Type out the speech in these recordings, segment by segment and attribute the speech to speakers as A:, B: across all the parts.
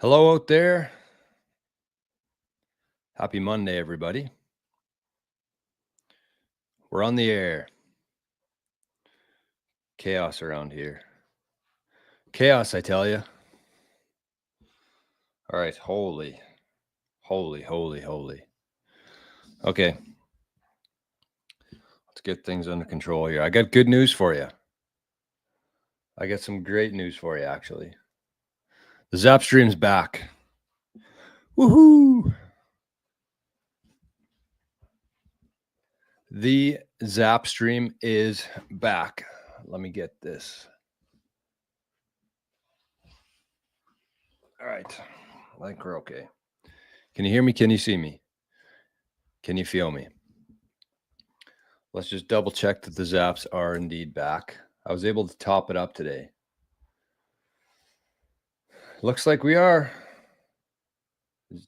A: Hello out there. Happy Monday, everybody. We're on the air. Chaos around here. Chaos, I tell you. All right. Holy. Okay. Let's get things under control here. I got good news for you. I got some great news for you, actually. The Zap stream's back. Woohoo! The Zap stream is back. Let me get this. All right. I think we're okay. Can you hear me? Can you see me? Can you feel me? Let's just double check that the Zaps are indeed back. I was able to top it up today. Looks like we are.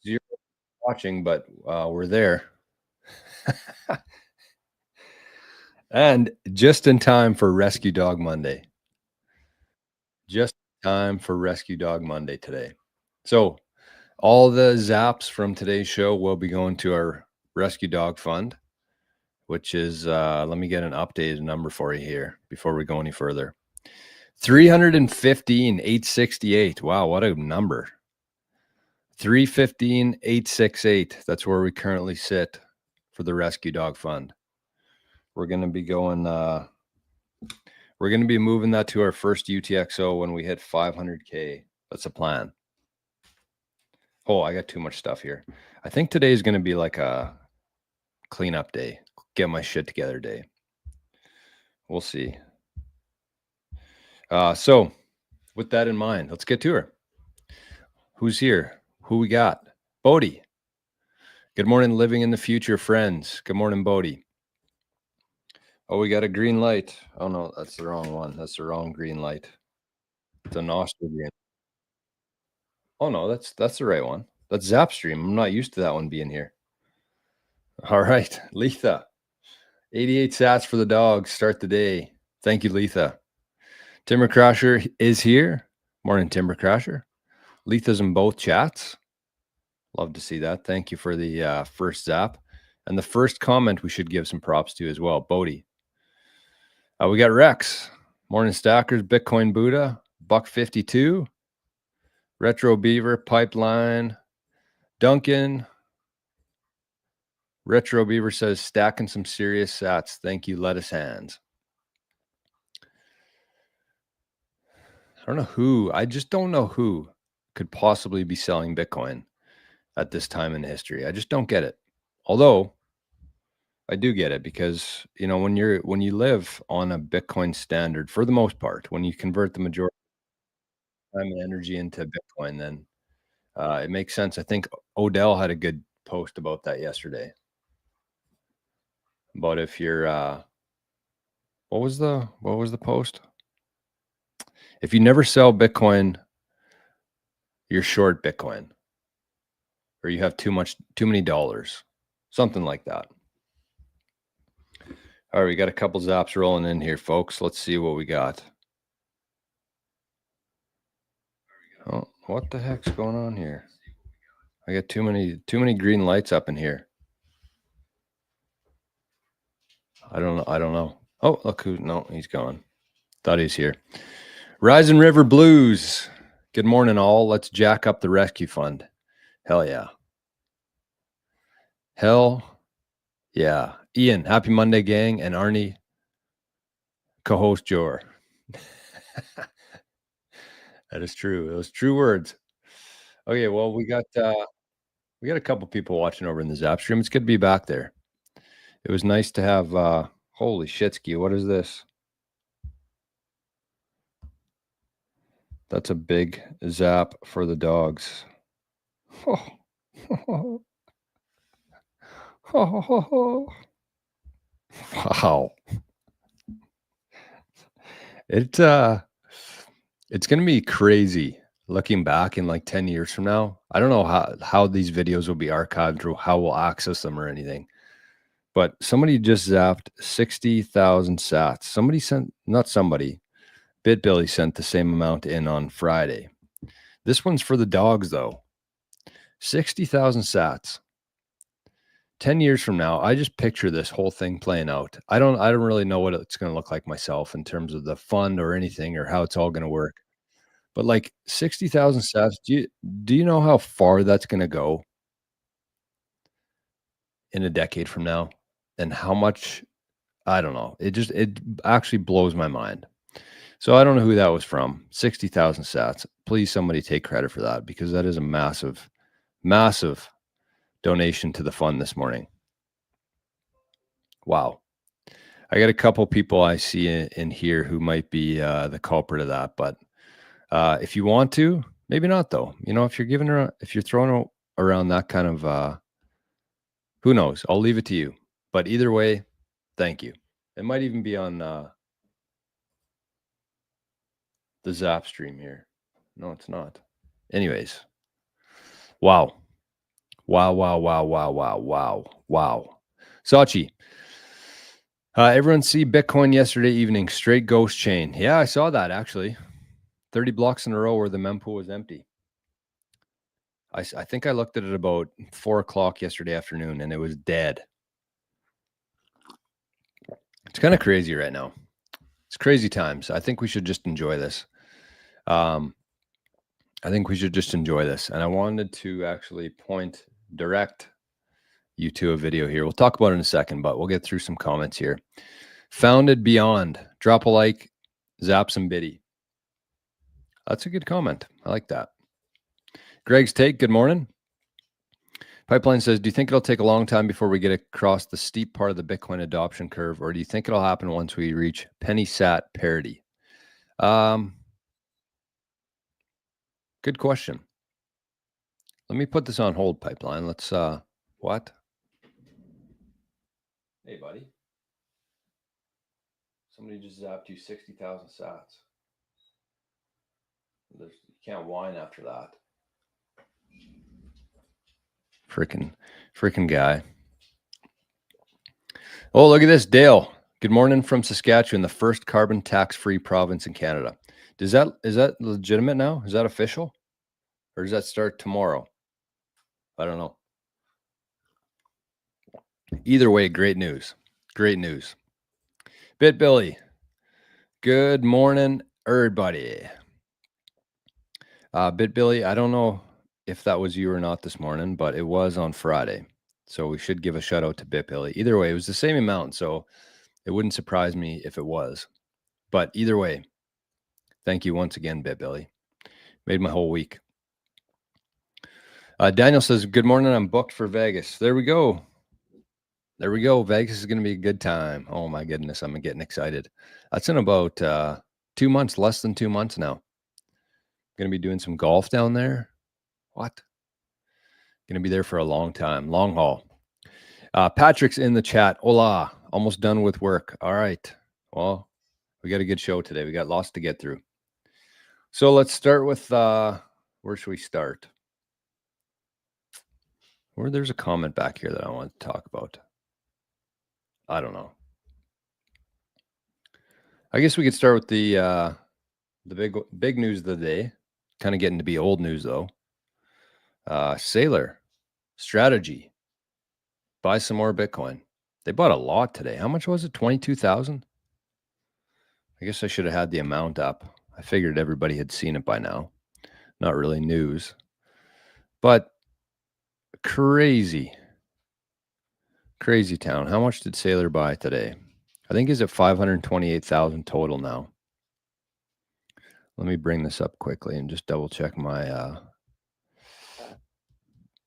A: Zero watching, but we're there. And just in time for Rescue Dog Monday. Just in time for Rescue Dog Monday today. So all the Zaps from today's show will be going to our Rescue Dog Fund, which is, let me get an updated number for you here before we go any further. 315,868. Wow, what a number. 315,868. That's where we currently sit for the Rescue Dog Fund. We're going to be going, we're going to be moving that to our first UTXO when we hit 500K. That's a plan. Oh, I got too much stuff here. I think today is going to be like a cleanup day, get my shit together day. We'll see. So with that in mind, let's get to her. Who's here? Who we got? Bodie. Good morning, living in the future friends. Good morning, Bodie. Oh, we got a green light. Oh no, that's the wrong one. That's the wrong green light. It's a Noster green. Oh no, that's the right one. That's Zapstream. I'm not used to that one being here. All right, Letha. 88 sats for the dogs. Start the day. Thank you, Letha. Timber Crasher is here. Morning, Timber Crasher. Letha's in both chats. Love to see that. Thank you for the first zap. And the first comment we should give some props to as well, Bodie. We got Rex. Morning Stackers, Bitcoin Buddha, $1.52. Retro Beaver, Pipeline, Duncan. Retro Beaver says, stacking some serious sats. Thank you, lettuce hands. I just don't know who could possibly be selling Bitcoin at this time in history. I just don't get it. Although I do get it because, you know, when you live on a Bitcoin standard, for the most part, when you convert the majority of time and energy into Bitcoin, then it makes sense. I think Odell had a good post about that yesterday. About if you're what was the post? If you never sell Bitcoin, you're short Bitcoin. Or you have too many dollars. Something like that. All right, we got a couple zaps rolling in here, folks. Let's see what we got. Oh, what the heck's going on here? I got too many green lights up in here. I don't know. Oh, look who, no, he's gone. Thought he's here. Rising River Blues. Good morning, all. Let's jack up the rescue fund. Hell yeah. Hell yeah. Ian, happy Monday, gang. And Arnie, co-host Jor. That is true. Those true words. Okay, well, we got a couple people watching over in the Zap stream. It's good to be back there. It was nice to have holy shitski, what is this? That's a big zap for the dogs. Oh. Wow. It's going to be crazy looking back in like 10 years from now. I don't know how these videos will be archived or how we'll access them or anything. But somebody just zapped 60,000 sats. Somebody sent, not somebody, BitBilly sent the same amount in on Friday. This one's for the dogs, though. 60,000 sats. 10 years from now, I just picture this whole thing playing out. I don't really know what it's going to look like myself in terms of the fund or anything or how it's all going to work. But like 60,000 sats, do you know how far that's going to go in a decade from now? And how much, I don't know. It actually blows my mind. So I don't know who that was from. 60,000 sats. Please somebody take credit for that, because that is a massive, massive donation to the fund this morning. Wow. I got a couple people I see in here who might be the culprit of that, but if you want to, maybe not though. You know, if you're throwing around that kind of, who knows? I'll leave it to you. But either way, thank you. It might even be on the Zap stream here. No, it's not. Anyways, wow. Wow. Sachi, everyone see Bitcoin yesterday evening, straight ghost chain. Yeah, I saw that actually. 30 blocks in a row where the mempool was empty. I think I looked at it about 4 o'clock yesterday afternoon and it was dead. It's kind of crazy right now. It's crazy times. I think we should just enjoy this. And I wanted to actually direct you to a video here. We'll talk about it in a second, but we'll get through some comments here. Founded Beyond. Drop a like. Zap some biddy. That's a good comment. I like that. Greg's take. Good morning. Pipeline says, do you think it'll take a long time before we get across the steep part of the Bitcoin adoption curve, or do you think it'll happen once we reach penny sat parity? Good question. Let me put this on hold, Pipeline. Let's, what? Hey, buddy. Somebody just zapped you 60,000 sats. You can't whine after that. Freaking guy. Oh, look at this, Dale. Good morning from Saskatchewan, the first carbon tax-free province in Canada. Is that legitimate now? Is that official? Or does that start tomorrow? I don't know. Either way, great news. Great news. BitBilly. Good morning, everybody. BitBilly, I don't know if that was you or not this morning, but it was on Friday. So we should give a shout out to BitBilly. Either way, it was the same amount, so it wouldn't surprise me if it was. But either way, thank you once again, BitBilly. Made my whole week. Daniel says, good morning. I'm booked for Vegas. There we go. Vegas is going to be a good time. Oh my goodness. I'm getting excited. That's in about 2 months, less than 2 months now. Going to be doing some golf down there. What? Going to be there for a long time. Long haul. Patrick's in the chat. Hola. Almost done with work. All right. Well, we got a good show today. We got lots to get through. So let's start with, where should we start? There's a comment back here that I want to talk about. I don't know. I guess we could start with the big news of the day. Kind of getting to be old news though. Sailor strategy. Buy some more Bitcoin. They bought a lot today. How much was it? 22,000? I guess I should have had the amount up. I figured everybody had seen it by now. Not really news. But crazy town. How much did Sailor buy today? I think is at 528,000 total now. Let me bring this up quickly and just double check my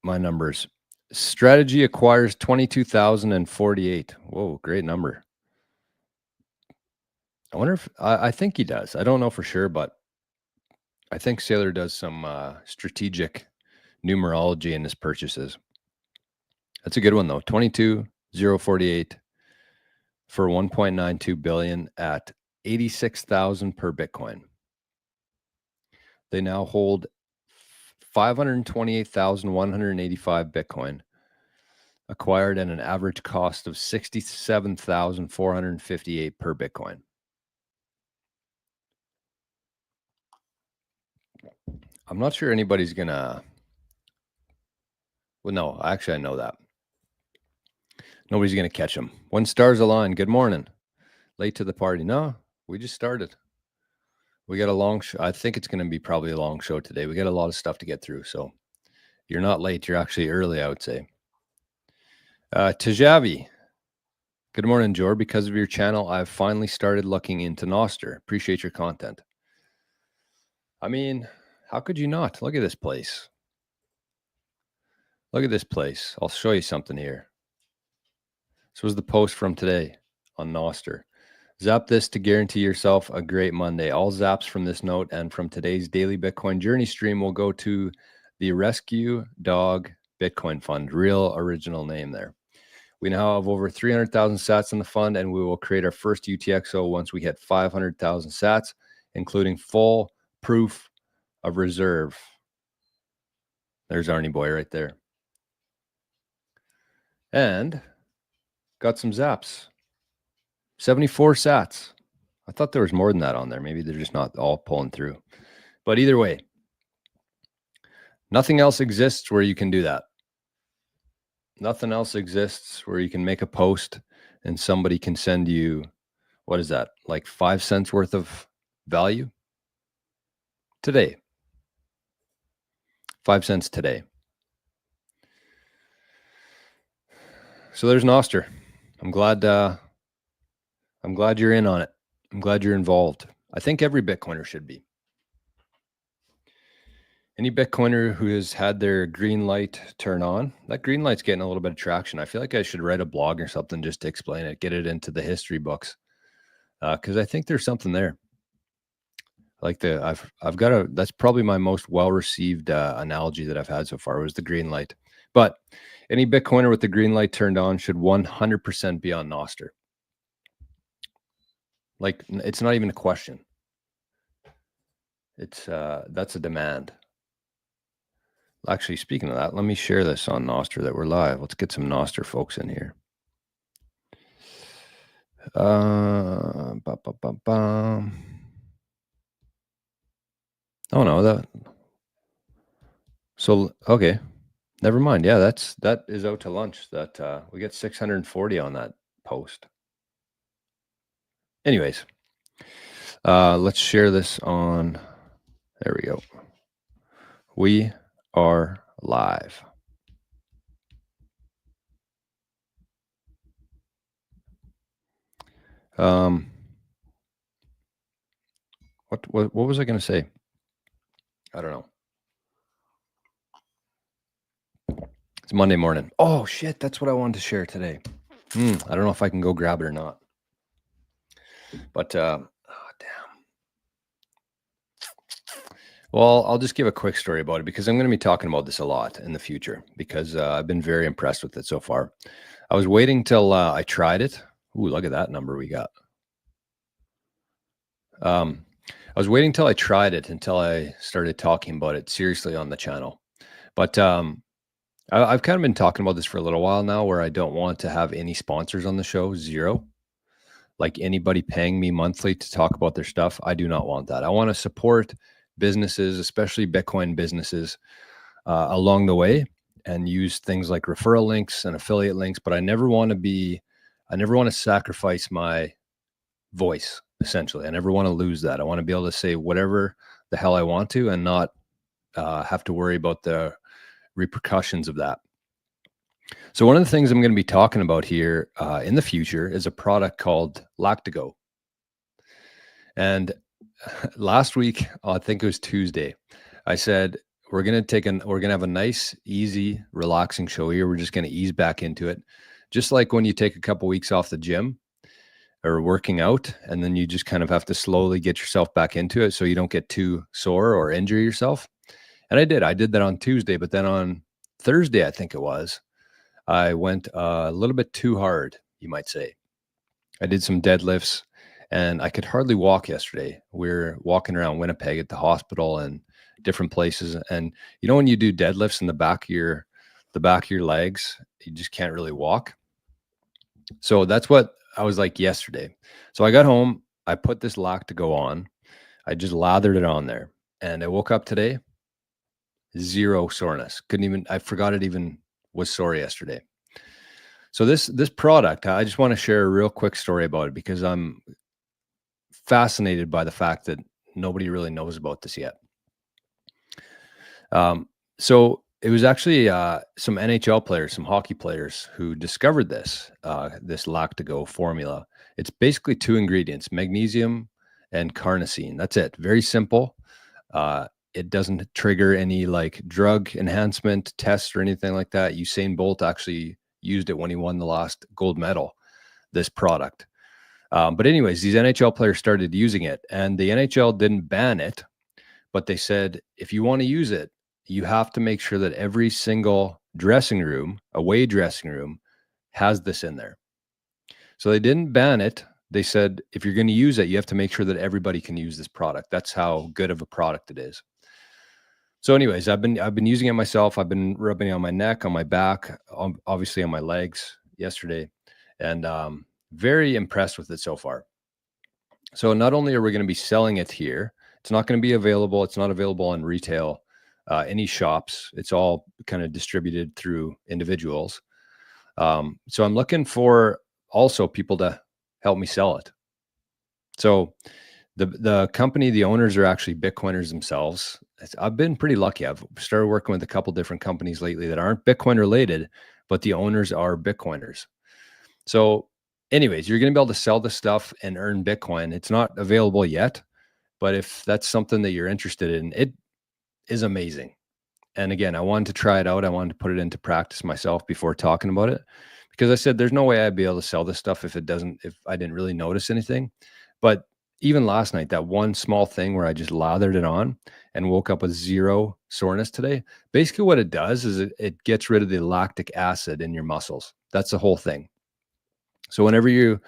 A: my numbers. Strategy acquires 22,048. Whoa, great number. I wonder if I think he does. I don't know for sure, but I think Sailor does some strategic numerology in his purchases. That's a good one though. 22,048 for 1.92 billion at 86,000 per Bitcoin. They now hold 528,185 Bitcoin, acquired at an average cost of 67,458 per Bitcoin. I'm not sure anybody's gonna. Well, no, actually, I know that nobody's gonna catch them. When stars align. Good morning. Late to the party. No, we just started. We got a long show. I think it's gonna be probably a long show today. We got a lot of stuff to get through. So you're not late. You're actually early, I would say. Tajavi. Good morning, Jor. Because of your channel, I've finally started looking into Noster. Appreciate your content. I mean, how could you not? Look at this place. Look at this place. I'll show you something here. This was the post from today on Noster. Zap this to guarantee yourself a great Monday. All zaps from this note and from today's daily Bitcoin journey stream will go to the Rescue Dog Bitcoin Fund. Real original name there. We now have over 300,000 sats in the fund, and we will create our first UTXO once we hit 500,000 sats, including full proof of reserve. There's Arnie boy right there. And got some zaps. 74 sats. I thought there was more than that on there. Maybe they're just not all pulling through. But either way, nothing else exists where you can do that. Nothing else exists where you can make a post and somebody can send you, what is that, like 5 cents worth of value today. 5 cents today. So there's Noster. I'm glad you're in on it. I'm glad you're involved. I think every Bitcoiner should be. Any Bitcoiner who has had their green light turn on, that green light's getting a little bit of traction. I feel like I should write a blog or something just to explain it, get it into the history books, because I think there's something there. Like I've got a, that's probably my most well-received analogy that I've had so far was the green light. But any Bitcoiner with the green light turned on should 100% be on Noster. Like it's not even a question. It's that's a demand. Actually, speaking of that, let me share this on Noster that we're live. Let's get some Noster folks in here. Oh no, that. So okay, never mind. Yeah, that is out to lunch. That we get 640 on that post. Anyways, let's share this on. There we go. We are live. What was I going to say? I don't know. It's Monday morning. Oh shit, that's what I wanted to share today. I don't know if I can go grab it or not. But oh, damn. Well, I'll just give a quick story about it because I'm going to be talking about this a lot in the future because I've been very impressed with it so far. I was waiting till I tried it. Ooh, look at that number we got. I was waiting till I tried it until I started talking about it seriously on the channel. But I've kind of been talking about this for a little while now where I don't want to have any sponsors on the show, zero. Like anybody paying me monthly to talk about their stuff. I do not want that. I want to support businesses, especially Bitcoin businesses along the way and use things like referral links and affiliate links. But I never want to sacrifice my voice, essentially. I never want to lose that. I want to be able to say whatever the hell I want to and not have to worry about the repercussions of that. So one of the things I'm going to be talking about here in the future is a product called Lactigo. And last week, I think it was Tuesday, I said, we're going to have a nice, easy, relaxing show here. We're just going to ease back into it. Just like when you take a couple weeks off the gym or working out, and then you just kind of have to slowly get yourself back into it so you don't get too sore or injure yourself. And I did that on Tuesday, but then on Thursday, I think it was, I went a little bit too hard, you might say. I did some deadlifts and I could hardly walk yesterday. We're walking around Winnipeg at the hospital and different places. And you know, when you do deadlifts in the back of your legs, you just can't really walk. So that's what I was like yesterday. So I got home, I put this Lactigo on, I just lathered it on there, and I woke up today Zero soreness. I forgot it even was sore yesterday. So this product, I just want to share a real quick story about it because I'm fascinated by the fact that nobody really knows about this yet. So it was actually some NHL players, some hockey players who discovered this Lactigo formula. It's basically 2 ingredients, magnesium and carnosine. That's it. Very simple. It doesn't trigger any like drug enhancement tests or anything like that. Usain Bolt actually used it when he won the last gold medal, this product. But anyways, these NHL players started using it, and the NHL didn't ban it, but they said, if you want to use it, you have to make sure that every single dressing room, away dressing room, has this in there. So they didn't ban it. They said, if you're going to use it, you have to make sure that everybody can use this product. That's how good of a product it is. So anyways, I've been using it myself. I've been rubbing it on my neck, on my back, obviously on my legs yesterday, and very impressed with it so far. So not only are we going to be selling it here, it's not going to be available. It's not available on retail, any shops. It's all kind of distributed through individuals. So I'm looking for also people to help me sell it. So the company, the owners are actually Bitcoiners themselves. I've been pretty lucky. I've started working with a couple different companies lately that aren't Bitcoin related, but the owners are Bitcoiners. So anyways, you're going to be able to sell this stuff and earn Bitcoin. It's not available yet, but if that's something that you're interested in, it is amazing. And again, I wanted to try it out. I wanted to put it into practice myself before talking about it, because I said, there's no way I'd be able to sell this stuff if I didn't really notice anything. But even last night, that one small thing where I just lathered it on and woke up with zero soreness today, basically what it does is it gets rid of the lactic acid in your muscles. That's the whole thing. So whenever you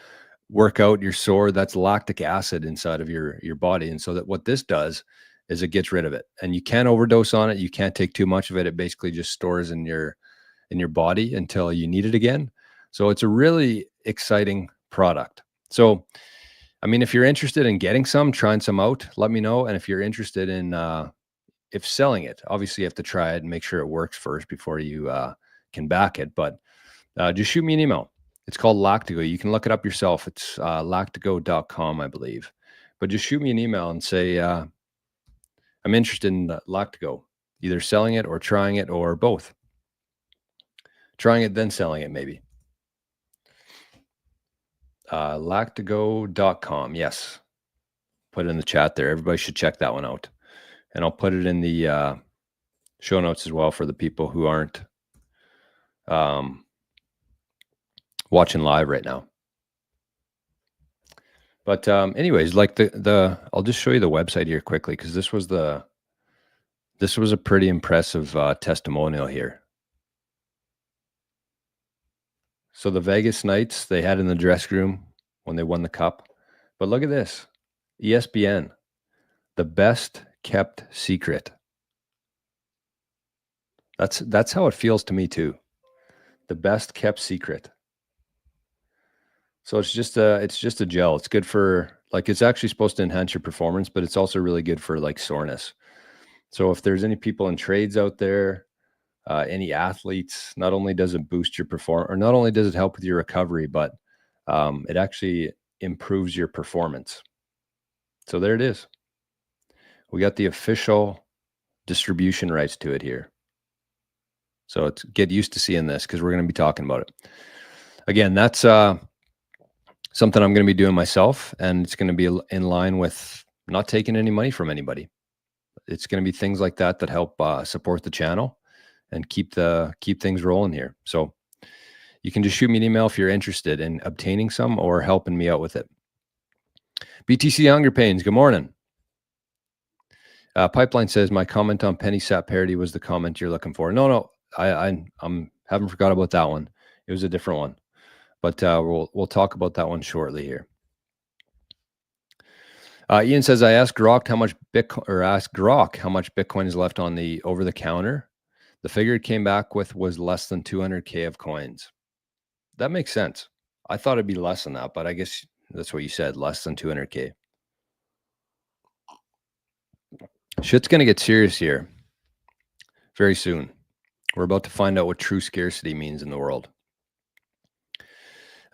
A: work out, you're sore, that's lactic acid inside of your body. And so that what this does is it gets rid of it, and you can't overdose on it. You can't take too much of it. It basically just stores in your body until you need it again. So it's a really exciting product. So, I mean, if you're interested in getting some, trying some out, let me know. And if you're interested in, if selling it, obviously you have to try it and make sure it works first before you can back it. But just shoot me an email. It's called Lactigo. You can look it up yourself. It's lactigo.com, I believe. But just shoot me an email and say, I'm interested in Lactigo, either selling it or trying it or both. Trying it, then selling it, maybe. Lactigo.com. Yes. Put it in the chat there. Everybody should check that one out. And I'll put it in the show notes as well for the people who aren't watching live right now. But anyways, like I'll just show you the website here quickly, because this was a pretty impressive testimonial here. So the Vegas Knights, they had in the dressing room when they won the cup. But look at this. ESPN, the best kept secret. That's how it feels to me too. The best kept secret. So it's just a gel. It's good for, like, it's actually supposed to enhance your performance, but it's also really good for like soreness. So if there's any people in trades out there, any athletes, not only does it boost your or not only does it help with your recovery, but it actually improves your performance. So there it is. We got the official distribution rights to it here. So get used to seeing this, because we're going to be talking about it. Again, that's something I'm going to be doing myself, and it's going to be in line with not taking any money from anybody. It's going to be things like that help support the channel and keep things rolling here. So you can just shoot me an email if you're interested in obtaining some or helping me out with it. BTC Hunger Pains, good morning. Pipeline says my comment on penny sat parity was the comment you're looking for. No, I haven't forgot about that one. It was a different one, but we'll talk about that one shortly here. Ian says, I asked Grok how much Bitcoin is left on the over the counter. The figure it came back with was less than 200K of coins. That makes sense. I thought it'd be less than that, but I guess that's what you said, less than 200K. Shit's going to get serious here. very soon. We're about to find out what true scarcity means in the world.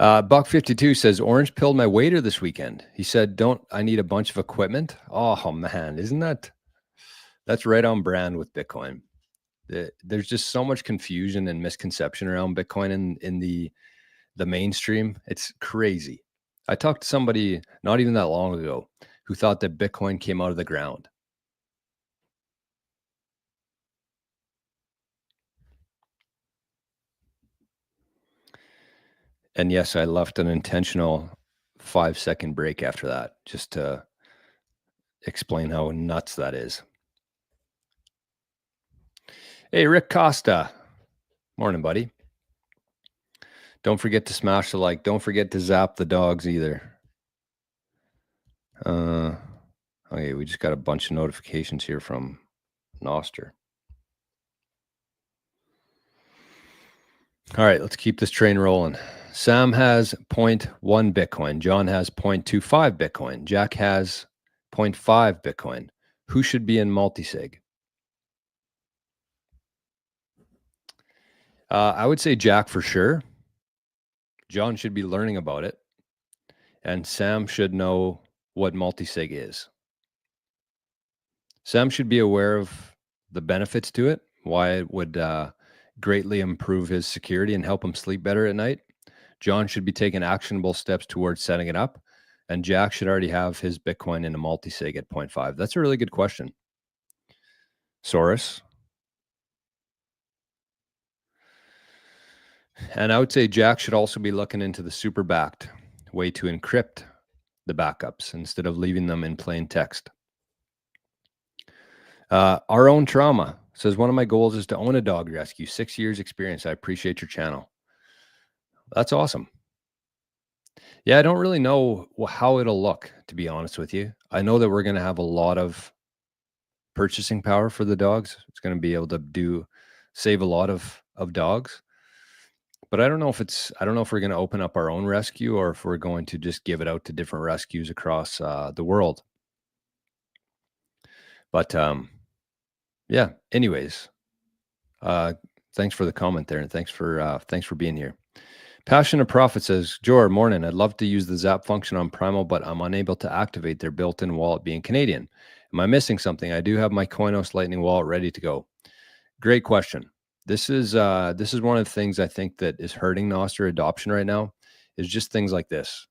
A: Buck52 says, Orange pilled my waiter this weekend. He said, don't I need a bunch of equipment? Oh, man, that's right on brand with Bitcoin. There's just so much confusion and misconception around Bitcoin in the mainstream. It's crazy. I talked to somebody not even that long ago who thought that Bitcoin came out of the ground. And yes, I left an intentional 5-second break after that just to explain how nuts that is. Hey, Rick Costa. Morning, buddy. Don't forget to smash the like. Don't forget to zap the dogs either. Okay, we just got a bunch of notifications here from Noster. All right, let's keep this train rolling. Sam has 0.1 Bitcoin. John has 0.25 Bitcoin. Jack has 0.5 Bitcoin. Who should be in multi-sig? I would say Jack for sure. John should be learning about it. And Sam should know what multi-sig is. Sam should be aware of the benefits to it, why it would greatly improve his security and help him sleep better at night. John should be taking actionable steps towards setting it up. And Jack should already have his Bitcoin in a multi-sig at 0.5. That's a really good question. Saurus. And I would say Jack should also be looking into the super backed way to encrypt the backups instead of leaving them in plain text. Our own trauma says, one of my goals is to own a dog rescue. 6 years experience. I appreciate your channel. That's awesome. Yeah, I don't really know how it'll look, to be honest with you. I know that we're going to have a lot of purchasing power for the dogs. It's going to be able to save a lot of dogs. But I don't know if we're going to open up our own rescue or if we're going to just give it out to different rescues across the world. But yeah, anyways, thanks for the comment there. And thanks for being here. Passion of Profit says, Jor, morning. I'd love to use the Zap function on Primal, but I'm unable to activate their built-in wallet being Canadian. Am I missing something? I do have my Koinos Lightning wallet ready to go. Great question. This is one of the things I think that is hurting Noster adoption right now is just things like this.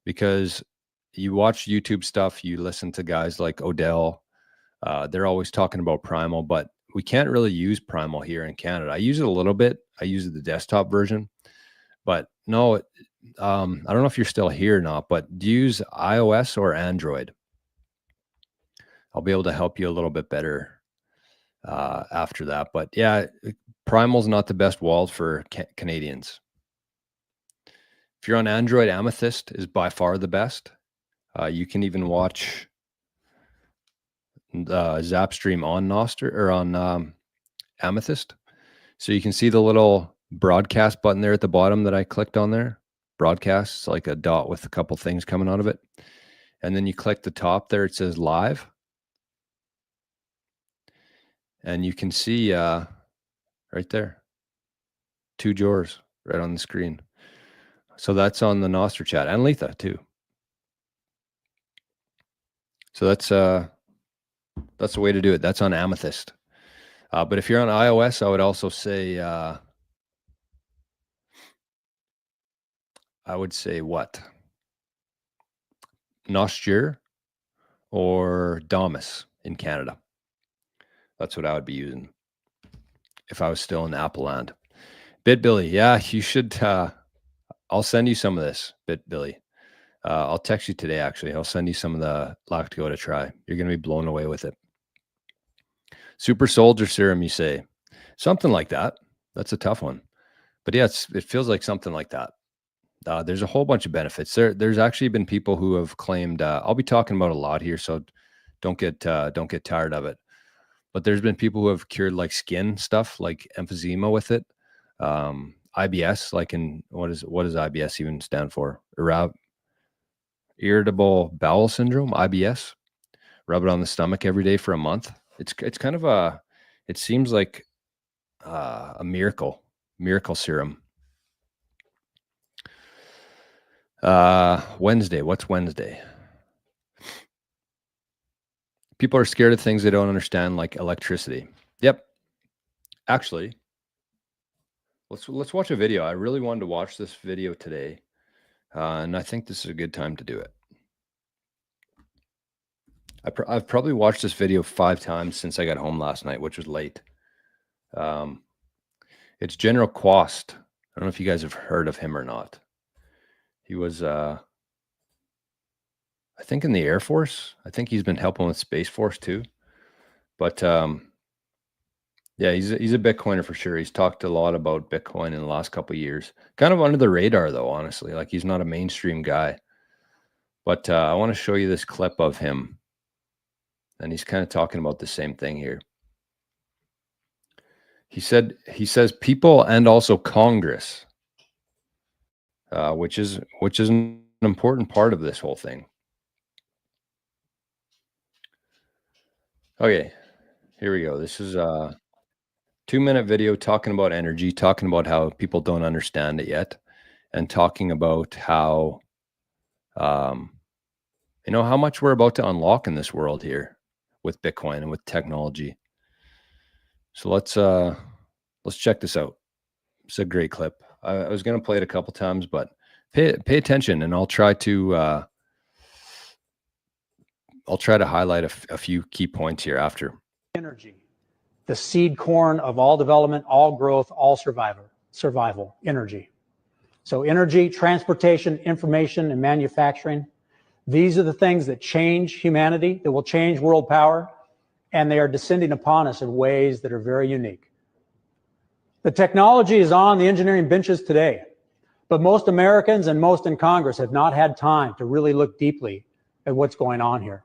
A: Because you watch YouTube stuff, you listen to guys like Odell, they're always talking about Primal, but we can't really use Primal here in Canada. I use it a little bit. I use the desktop version. But no, I don't know if you're still here or not, but do you use iOS or Android? I'll be able to help you a little bit better after that. But yeah, Primal's not the best wallet for Canadians. If you're on Android, Amethyst is by far the best. You can even watch the Zapstream on Noster or on Amethyst. So you can see the little broadcast button there at the bottom that I clicked on there. Broadcast, it's like a dot with a couple things coming out of it. And then you click the top there, it says live. And you can see right there, 2 Jors right on the screen. So that's on the Noster chat and Letha too. So that's the way to do it. That's on Amethyst. But if you're on iOS, I would also say, what? Nostr or Damus in Canada. That's what I would be using if I was still in Apple land. BitBilly, yeah, you should. I'll send you some of this, BitBilly. I'll text you today, actually. I'll send you some of the Lactego to try. You're going to be blown away with it. Super Soldier Serum, you say? Something like that. That's a tough one. But yeah, it feels like something like that. There's a whole bunch of benefits. There's actually been people who have claimed, I'll be talking about a lot here, so don't get tired of it. But there's been people who have cured like skin stuff, like emphysema with it. IBS, like what does IBS even stand for? Irritable bowel syndrome, IBS. Rub it on the stomach every day for a month. It's kind of It seems like a miracle serum. Wednesday. What's Wednesday? People are scared of things they don't understand, like electricity. Yep. Actually, let's watch a video. I really wanted to watch this video today, and I think this is a good time to do it. I've probably watched this video 5 times since I got home last night, which was late. It's General Quast. I don't know if you guys have heard of him or not. He was, I think, in the Air Force. I think he's been helping with Space Force too. But yeah, he's a Bitcoiner for sure. He's talked a lot about Bitcoin in the last couple of years. Kind of under the radar though, honestly. Like, he's not a mainstream guy. But I want to show you this clip of him. And he's kind of talking about the same thing here. He says people and also Congress, which is an important part of this whole thing. Okay, here we go. This is a 2-minute video talking about energy, talking about how people don't understand it yet, and talking about how, you know, how much we're about to unlock in this world here with Bitcoin and with technology. So let's check this out. It's a great clip. I was going to play it a couple times, but pay attention, and I'll try to highlight a few key points here after.
B: Energy, the seed corn of all development, all growth, all survival, energy. So energy, transportation, information, and manufacturing. These are the things that change humanity, that will change world power, and they are descending upon us in ways that are very unique. The technology is on the engineering benches today, but most Americans and most in Congress have not had time to really look deeply at what's going on here.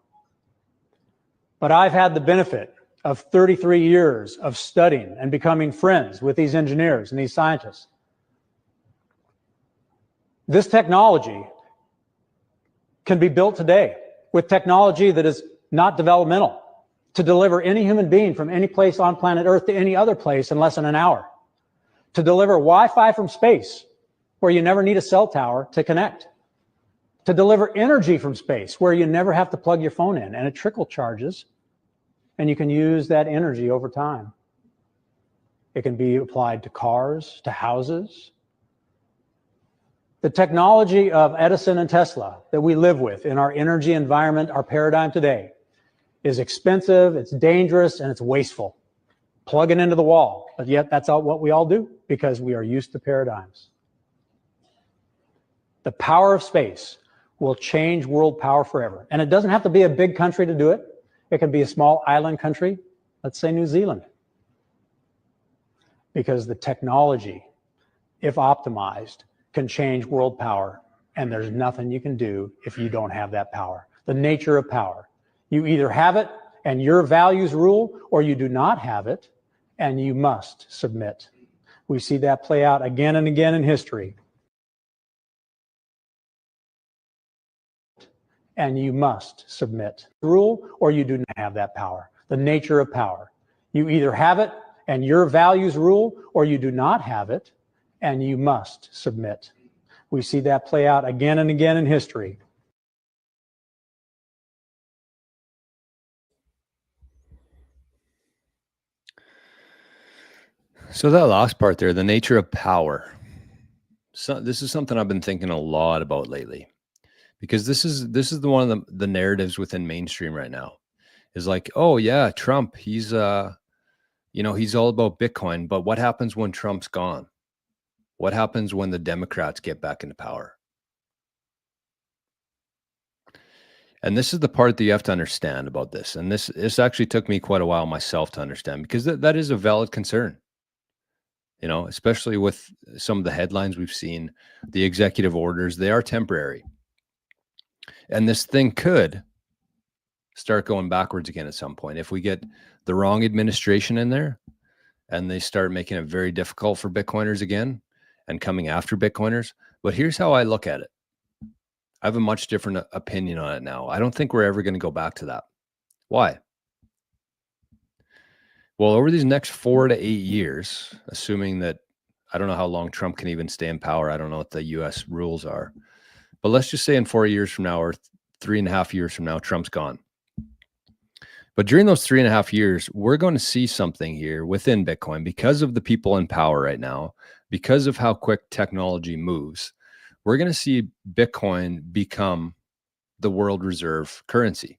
B: But I've had the benefit of 33 years of studying and becoming friends with these engineers and these scientists. This technology can be built today with technology that is not developmental to deliver any human being from any place on planet Earth to any other place in less than an hour, to deliver Wi-Fi from space where you never need a cell tower to connect, to deliver energy from space where you never have to plug your phone in and it trickle charges and you can use that energy over time. It can be applied to cars, to houses. The technology of Edison and Tesla that we live with in our energy environment, our paradigm today, is expensive, it's dangerous, and it's wasteful. Plug it into the wall, but yet that's what we all do because we are used to paradigms. The power of space will change world power forever. And it doesn't have to be a big country to do it. It can be a small island country, let's say New Zealand. Because the technology, if optimized, can change world power, and there's nothing you can do if you don't have that power. The nature of power. You either have it and your values rule, or you do not have it and you must submit. We see that play out again and again in history. And you must submit. Rule, or you do not have that power. The nature of power. You either have it and your values rule, or you do not have it and you must submit. We see that play out again and again in history.
A: So that last part there, the nature of power. So this is something I've been thinking a lot about lately, because this is the one of the narratives within mainstream right now is like, oh yeah, Trump, he's he's all about Bitcoin, but what happens when Trump's gone? What happens when the Democrats get back into power? And this is the part that you have to understand about this. And this actually took me quite a while myself to understand, because that is a valid concern. You know, especially with some of the headlines we've seen, the executive orders, they are temporary. And this thing could start going backwards again at some point. If we get the wrong administration in there and they start making it very difficult for Bitcoiners again and coming after Bitcoiners. But here's how I look at it. I have a much different opinion on it now. I don't think we're ever going to go back to that. Why? Well, over these next 4 to 8 years, assuming that, I don't know how long Trump can even stay in power. I don't know what the US rules are, but let's just say in 4 years from now, or 3.5 years from now, Trump's gone. But during those 3.5 years, we're going to see something here within Bitcoin because of the people in power right now, because of how quick technology moves. We're going to see Bitcoin become the world reserve currency.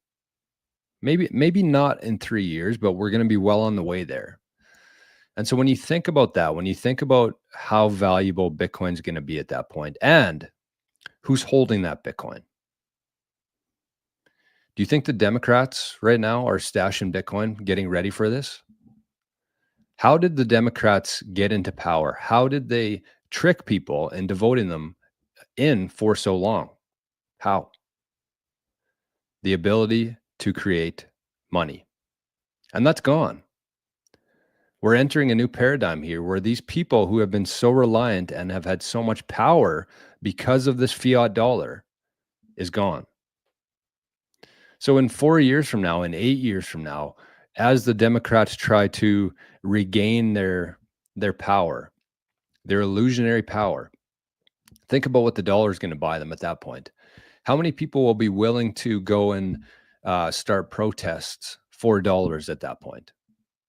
A: Maybe not in 3 years, but we're going to be well on the way there. And so when you think about that, when you think about how valuable Bitcoin's going to be at that point, and who's holding that Bitcoin, do you think the Democrats right now are stashing Bitcoin, getting ready for this? How did the Democrats get into power? How did they trick people into voting them in for so long? How? The ability to create money. And that's gone. We're entering a new paradigm here where these people who have been so reliant and have had so much power because of this fiat dollar is gone. So in 4 years from now, in 8 years from now, as the Democrats try to regain their power, their illusionary power, think about what the dollar is going to buy them at that point. How many people will be willing to go and start protests for dollars at that point?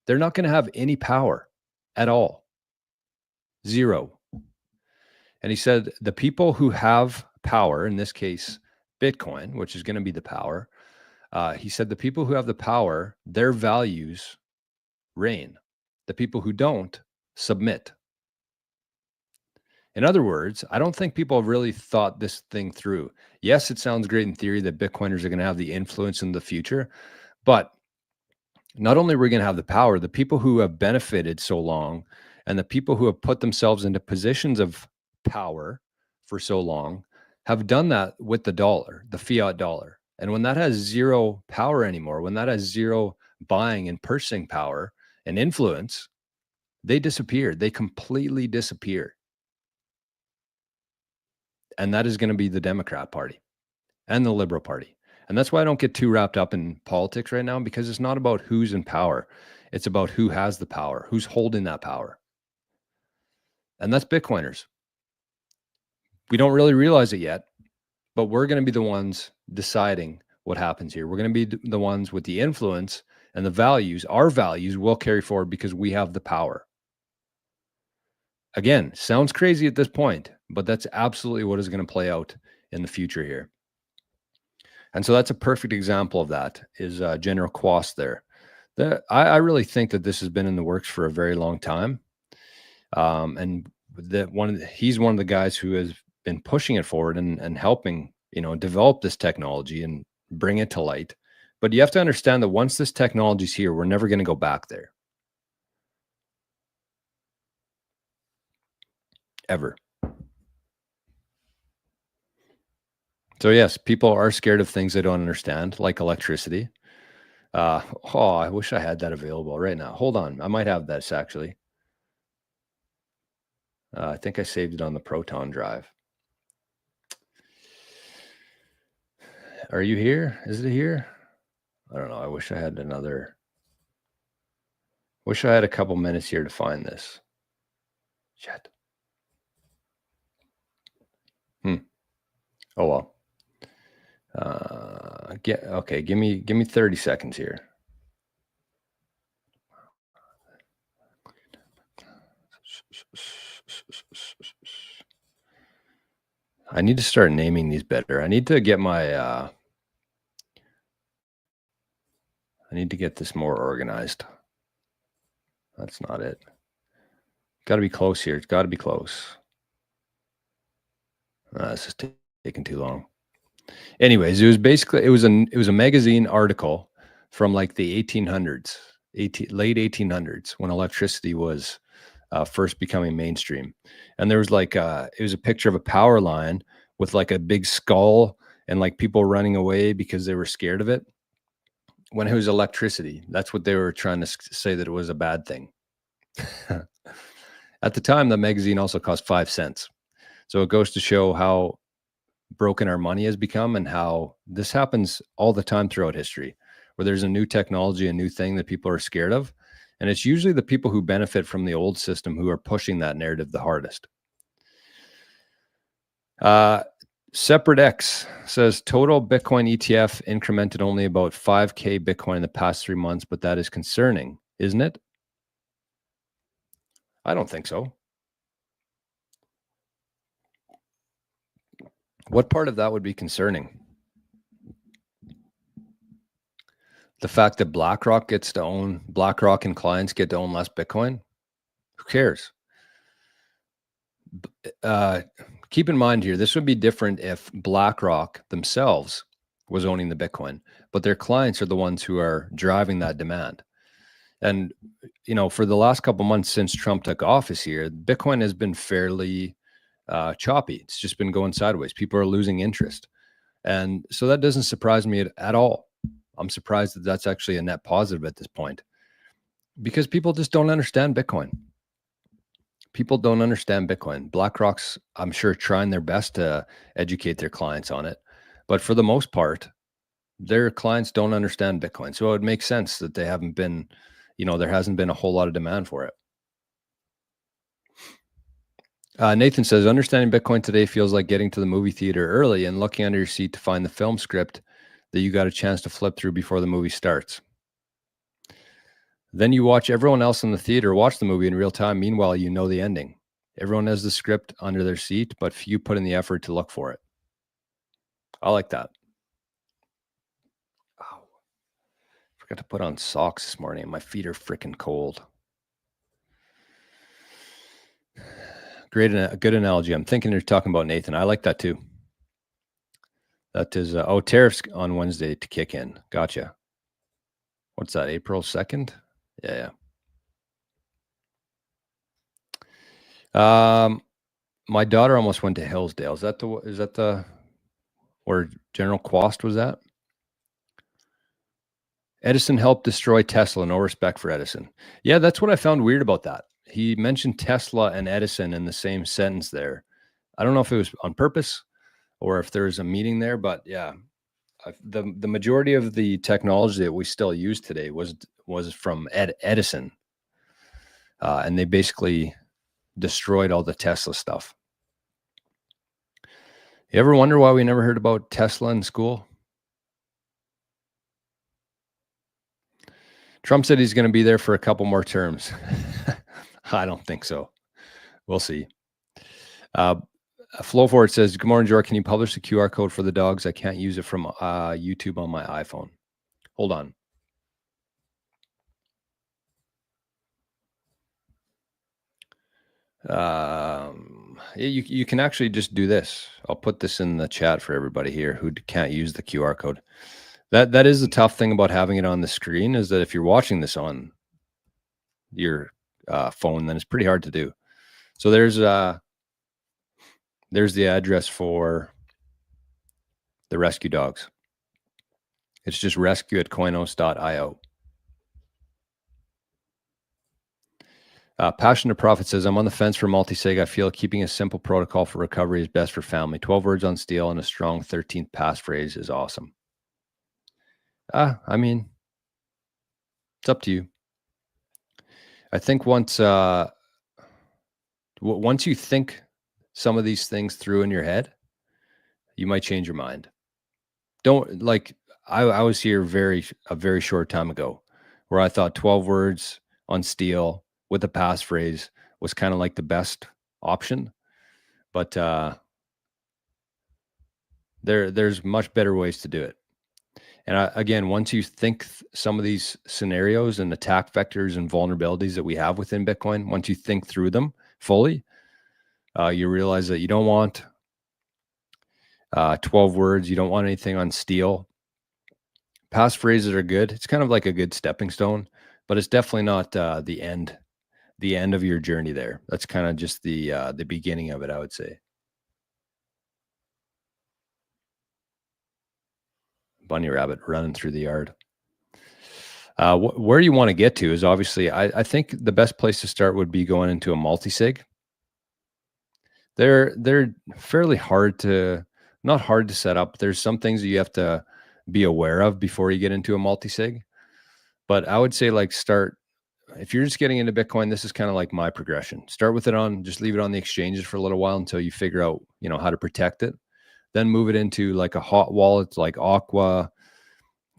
A: They're not going to have any power at all. Zero. And he said the people who have power, in this case, Bitcoin, which is going to be the power, he said the people who have the power, their values reign. The people who don't submit. In other words, I don't think people have really thought this thing through. Yes, it sounds great in theory that Bitcoiners are going to have the influence in the future, but not only are we going to have the power, the people who have benefited so long and the people who have put themselves into positions of power for so long have done that with the dollar, the fiat dollar. And when that has zero power anymore, when that has zero buying and purchasing power and influence, they disappear. They completely disappear. And that is going to be the Democrat Party and the Liberal Party. And that's why I don't get too wrapped up in politics right now, because it's not about who's in power. It's about who has the power, who's holding that power. And that's Bitcoiners. We don't really realize it yet, but we're going to be the ones deciding what happens here. We're going to be the ones with the influence, and the values, our values will carry forward because we have the power. Again, sounds crazy at this point, but that's absolutely what is going to play out in the future here. And so that's a perfect example of that, is General Quast there. I really think that this has been in the works for a very long time. And he's one of the guys who has been pushing it forward and helping, develop this technology and bring it to light. But you have to understand that once this technology is here, we're never going to go back there. Ever. So yes, people are scared of things they don't understand, like electricity. I wish I had that available right now. Hold on. I might have this actually. I think I saved it on the Proton drive. Are you here? Is it here? I don't know. I wish I had a couple minutes here to find this. Shit. Oh well. Okay. Give me 30 seconds here. I need to start naming these better. I need to get my I need to get this more organized. That's not it. Got to be close here. It's got to be close. This is taking too long. Anyways, it was a magazine article from like the 1800s, late 1800s, when electricity was first becoming mainstream. And there was it was a picture of a power line with like a big skull and like people running away because they were scared of it. When it was electricity, that's what they were trying to say, that it was a bad thing. At the time, the magazine also cost 5 cents. So it goes to show how broken our money has become and how this happens all the time throughout history, where there's a new technology, a new thing that people are scared of. And it's usually the people who benefit from the old system who are pushing that narrative the hardest. Separate X says total Bitcoin ETF incremented only about 5K Bitcoin in the past 3 months, but that is concerning, isn't it? I don't think so. What part of that would be concerning? The fact that BlackRock and clients get to own less Bitcoin? Who cares? Keep in mind here, this would be different if BlackRock themselves was owning the Bitcoin, but their clients are the ones who are driving that demand. And, for the last couple months since Trump took office here, Bitcoin has been fairly choppy. It's just been going sideways. People are losing interest. And so that doesn't surprise me at all. I'm surprised that that's actually a net positive at this point because people just don't understand Bitcoin. People don't understand Bitcoin. BlackRock's, I'm sure, trying their best to educate their clients on it. But for the most part, their clients don't understand Bitcoin. So it would make sense that they haven't been, there hasn't been a whole lot of demand for it. Nathan says, understanding Bitcoin today feels like getting to the movie theater early and looking under your seat to find the film script that you got a chance to flip through before the movie starts. Then you watch everyone else in the theater watch the movie in real time. Meanwhile, you know the ending. Everyone has the script under their seat, but few put in the effort to look for it. I like that. Oh, forgot to put on socks this morning. My feet are freaking cold. Great, a good analogy. I'm thinking you're talking about Nathan. I like that too. That is, tariffs on Wednesday to kick in. Gotcha. What's that, April 2nd? Yeah. My daughter almost went to Hillsdale. Is that the where General Quast was at? Edison helped destroy Tesla. No respect for Edison. Yeah, that's what I found weird about that. He mentioned Tesla and Edison in the same sentence there. I don't know if it was on purpose or if there's a meeting there, but yeah, the majority of the technology that we still use today was from Edison, and they basically destroyed all the Tesla stuff. You ever wonder why we never heard about Tesla in school? Trump said he's going to be there for a couple more terms. I don't think so. We'll see. Flow Forward says, good morning, George. Can you publish the QR code for the dogs? I can't use it from YouTube on my iPhone. Hold on. You can actually just do this. I'll put this in the chat for everybody here who can't use the QR code. That is the tough thing about having it on the screen, is that if you're watching this on your phone, then it's pretty hard to do. So there's the address for the rescue dogs. It's just rescue@coinos.io. Passion to Profit says, I'm on the fence for multi-sig. I feel keeping a simple protocol for recovery is best for family. 12 words on steel and a strong 13th passphrase is awesome. I mean, it's up to you. I think once you think some of these things through in your head, you might change your mind. Don't I was here a very short time ago where I thought 12 words on steel with a passphrase was kind of like the best option, but there's much better ways to do it. And again, once you think some of these scenarios and attack vectors and vulnerabilities that we have within Bitcoin, once you think through them fully, you realize that you don't want 12 words. You don't want anything on steel. Passphrases are good. It's kind of like a good stepping stone, but it's definitely not the end of your journey there. That's kind of just the beginning of it, I would say. Bunny rabbit running through the yard. Where you want to get to is obviously, I think the best place to start would be going into a multi-sig. They're fairly not hard to set up. There's some things that you have to be aware of before you get into a multi-sig. But I would say start if you're just getting into Bitcoin, this is kind of like my progression. Start with it on, just leave it on the exchanges for a little while until you figure out, how to protect it. Then move it into like a hot wallet, like Aqua,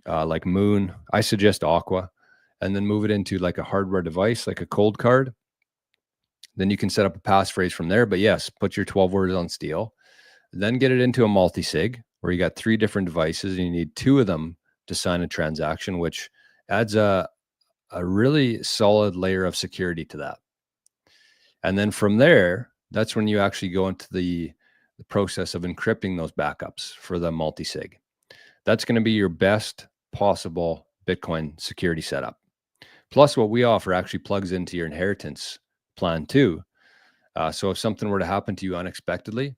A: like Moon. I suggest Aqua. And then move it into like a hardware device, like a cold card. Then you can set up a passphrase from there. But yes, put your 12 words on steel. Then get it into a multi-sig where you got 3 different devices and you need 2 of them to sign a transaction, which adds a really solid layer of security to that. And then from there, that's when you actually go into the process of encrypting those backups for the multi-sig. That's going to be your best possible Bitcoin security setup. Plus, what we offer actually plugs into your inheritance plan too. So if something were to happen to you unexpectedly,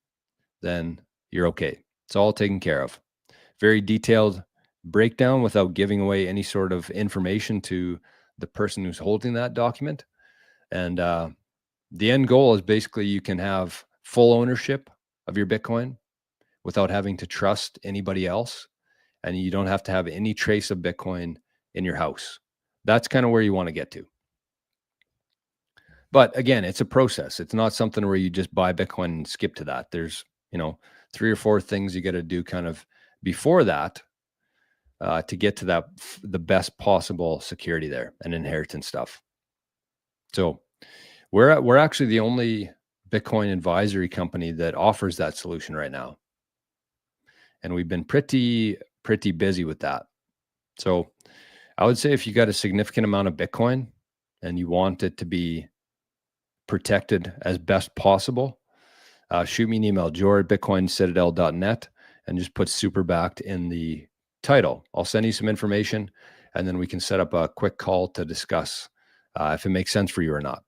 A: then you're okay. It's all taken care of. Very detailed breakdown without giving away any sort of information to the person who's holding that document. And the end goal is basically you can have full ownership of your Bitcoin without having to trust anybody else. And you don't have to have any trace of Bitcoin in your house. That's kind of where you want to get to. But again, it's a process. It's not something where you just buy Bitcoin and skip to that. There's, 3 or 4 things you got to do kind of before that to get to that, the best possible security there and inheritance stuff. So we're actually the only Bitcoin advisory company that offers that solution right now. And we've been pretty busy with that. So I would say if you got a significant amount of Bitcoin and you want it to be protected as best possible, shoot me an email, joe@bitcoincitadel.net, and just put super backed in the title. I'll send you some information and then we can set up a quick call to discuss if it makes sense for you or not.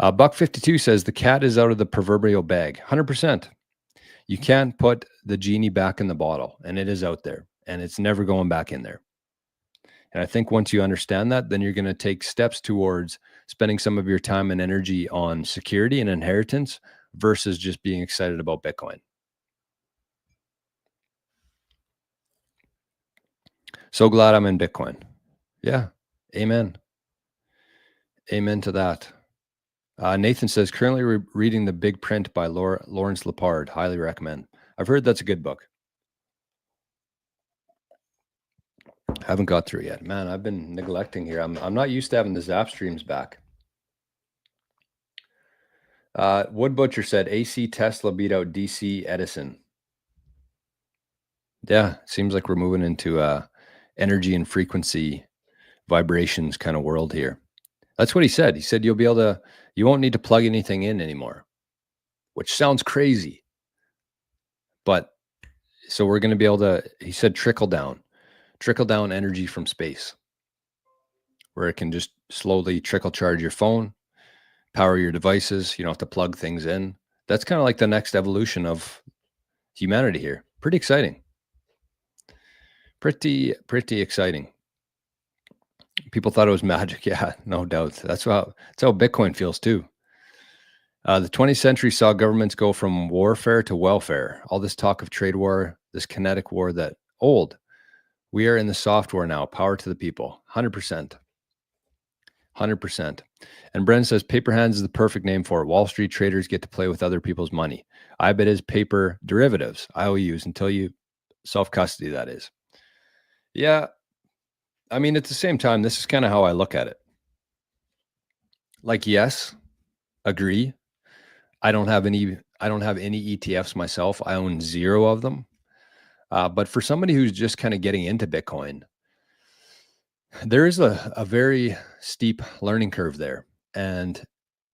A: Buck52 says the cat is out of the proverbial bag. 100%. You can't put the genie back in the bottle, and it is out there and it's never going back in there. And I think once you understand that, then you're going to take steps towards spending some of your time and energy on security and inheritance versus just being excited about Bitcoin. So glad I'm in Bitcoin. Yeah. Amen. Amen to that. Nathan says, currently reading The Big Print by Lawrence Lepard. Highly recommend. I've heard that's a good book. Haven't got through it yet. Man, I've been neglecting here. I'm not used to having the Zap streams back. Wood Butcher said, AC Tesla beat out DC Edison. Yeah, seems like we're moving into energy and frequency vibrations kind of world here. That's what he said. He said you won't need to plug anything in anymore, which sounds crazy. But so we're going to be able to, he said, trickle down energy from space, where it can just slowly trickle charge your phone, power your devices. You don't have to plug things in. That's kind of like the next evolution of humanity here. Pretty exciting. Pretty exciting. People thought it was magic. Yeah, no doubt. That's how Bitcoin feels too. The 20th century saw governments go from warfare to welfare. All this talk of trade war, this kinetic war, that old. We are in the software now. Power to the people. 100%. 100%. And Bren says, paper hands is the perfect name for it. Wall Street traders get to play with other people's money. I bet is paper derivatives, IOUs, until you self-custody, that is. Yeah. I mean, at the same time, this is kind of how I look at it. Like, yes, agree. I don't have any ETFs myself. I own 0 of them. But for somebody who's just kind of getting into Bitcoin, there is a very steep learning curve there. And,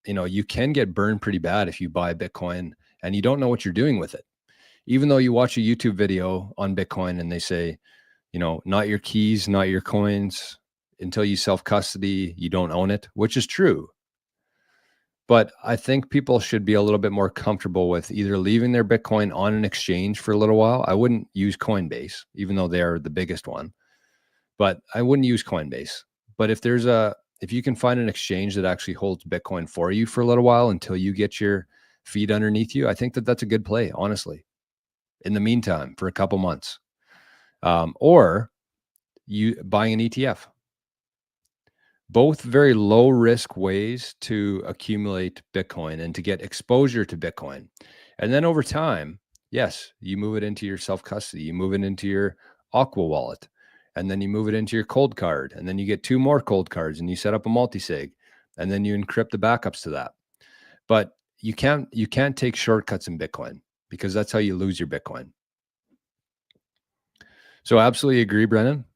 A: you can get burned pretty bad if you buy Bitcoin and you don't know what you're doing with it. Even though you watch a YouTube video on Bitcoin and they say, not your keys, not your coins, until you self-custody, you don't own it, which is true. But I think people should be a little bit more comfortable with either leaving their Bitcoin on an exchange for a little while. I wouldn't use Coinbase, even though they are the biggest one, but I wouldn't use Coinbase. But if you can find an exchange that actually holds Bitcoin for you for a little while until you get your feet underneath you, I think that's a good play, honestly, in the meantime, for a couple months. Or you buying an ETF. Both very low risk ways to accumulate Bitcoin and to get exposure to Bitcoin. And then over time, yes, you move it into your self-custody, you move it into your Aqua wallet, and then you move it into your cold card, and then you get 2 more cold cards and you set up a multi-sig, and then you encrypt the backups to that. But you can't take shortcuts in Bitcoin, because that's how you lose your Bitcoin. So absolutely agree, Brennan.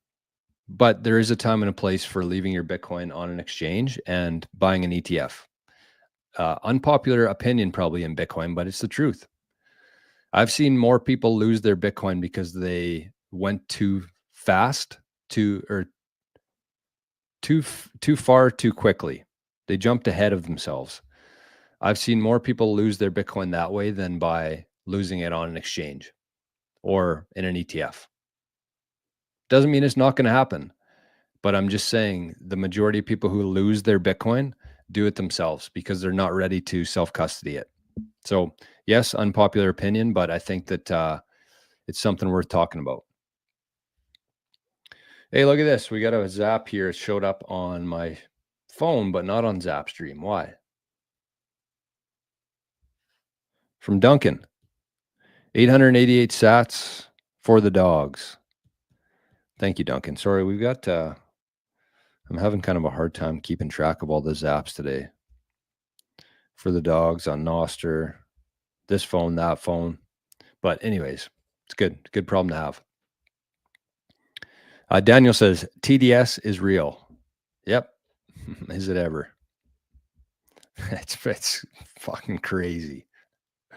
A: But there is a time and a place for leaving your Bitcoin on an exchange and buying an ETF. Unpopular opinion probably in Bitcoin, but it's the truth. I've seen more people lose their Bitcoin because they went too fast, too far too quickly. They jumped ahead of themselves. I've seen more people lose their Bitcoin that way than by losing it on an exchange or in an ETF. Doesn't mean it's not going to happen, but I'm just saying the majority of people who lose their Bitcoin do it themselves because they're not ready to self-custody it. So yes, unpopular opinion, but I think that it's something worth talking about. Hey, look at this. We got a Zap here. It showed up on my phone, but not on Zapstream. Why? From Duncan. 888 sats for the dogs. Thank you, Duncan. Sorry, we've got, I'm having kind of a hard time keeping track of all the Zaps today. For the dogs on Noster, this phone, that phone. But anyways, it's good. Good problem to have. Daniel says, TDS is real. Yep. Is it ever? It's fucking crazy. I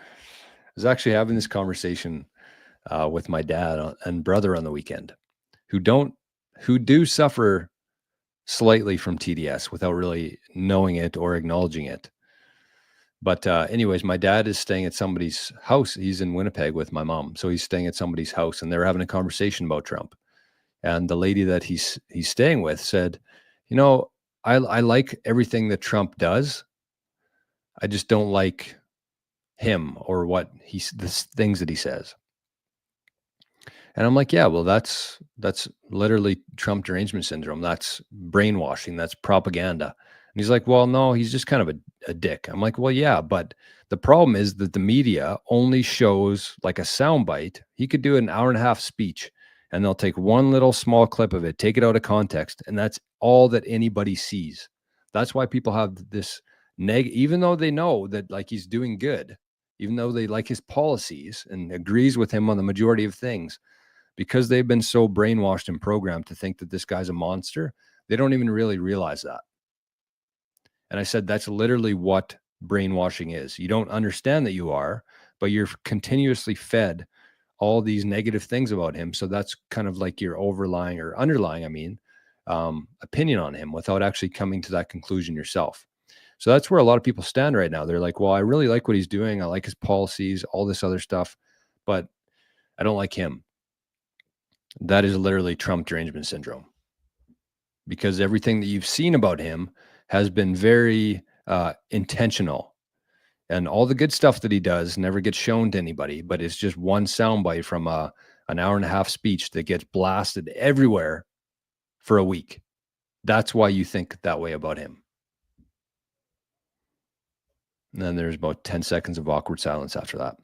A: was actually having this conversation with my dad and brother on the weekend who do suffer slightly from TDS without really knowing it or acknowledging it. But anyways, my dad is staying at somebody's house. He's in Winnipeg with my mom. So he's staying at somebody's house and they're having a conversation about Trump. And the lady that he's staying with said, you know, I like everything that Trump does. I just don't like him or the things that he says. And I'm like, yeah, well, that's literally Trump derangement syndrome. That's brainwashing. That's propaganda. And he's like, well, no, he's just kind of a dick. I'm like, well, yeah, but the problem is that the media only shows like a soundbite. He could do an hour-and-a-half speech and they'll take one little small clip of it, take it out of context, and that's all that anybody sees. That's why people have this even though they know that like he's doing good, even though they like his policies and agrees with him on the majority of things, because they've been so brainwashed and programmed to think that this guy's a monster, they don't even really realize that. And I said, that's literally what brainwashing is. You don't understand that you are, but you're continuously fed all these negative things about him. So that's kind of like your overlying or underlying, opinion on him without actually coming to that conclusion yourself. So that's where a lot of people stand right now. They're like, well, I really like what he's doing. I like his policies, all this other stuff, but I don't like him. That is literally Trump derangement syndrome, because everything that you've seen about him has been very intentional, and all the good stuff that he does never gets shown to anybody, but it's just one soundbite from an hour-and-a-half speech that gets blasted everywhere for a week. That's why you think that way about him. And then there's about 10 seconds of awkward silence after that.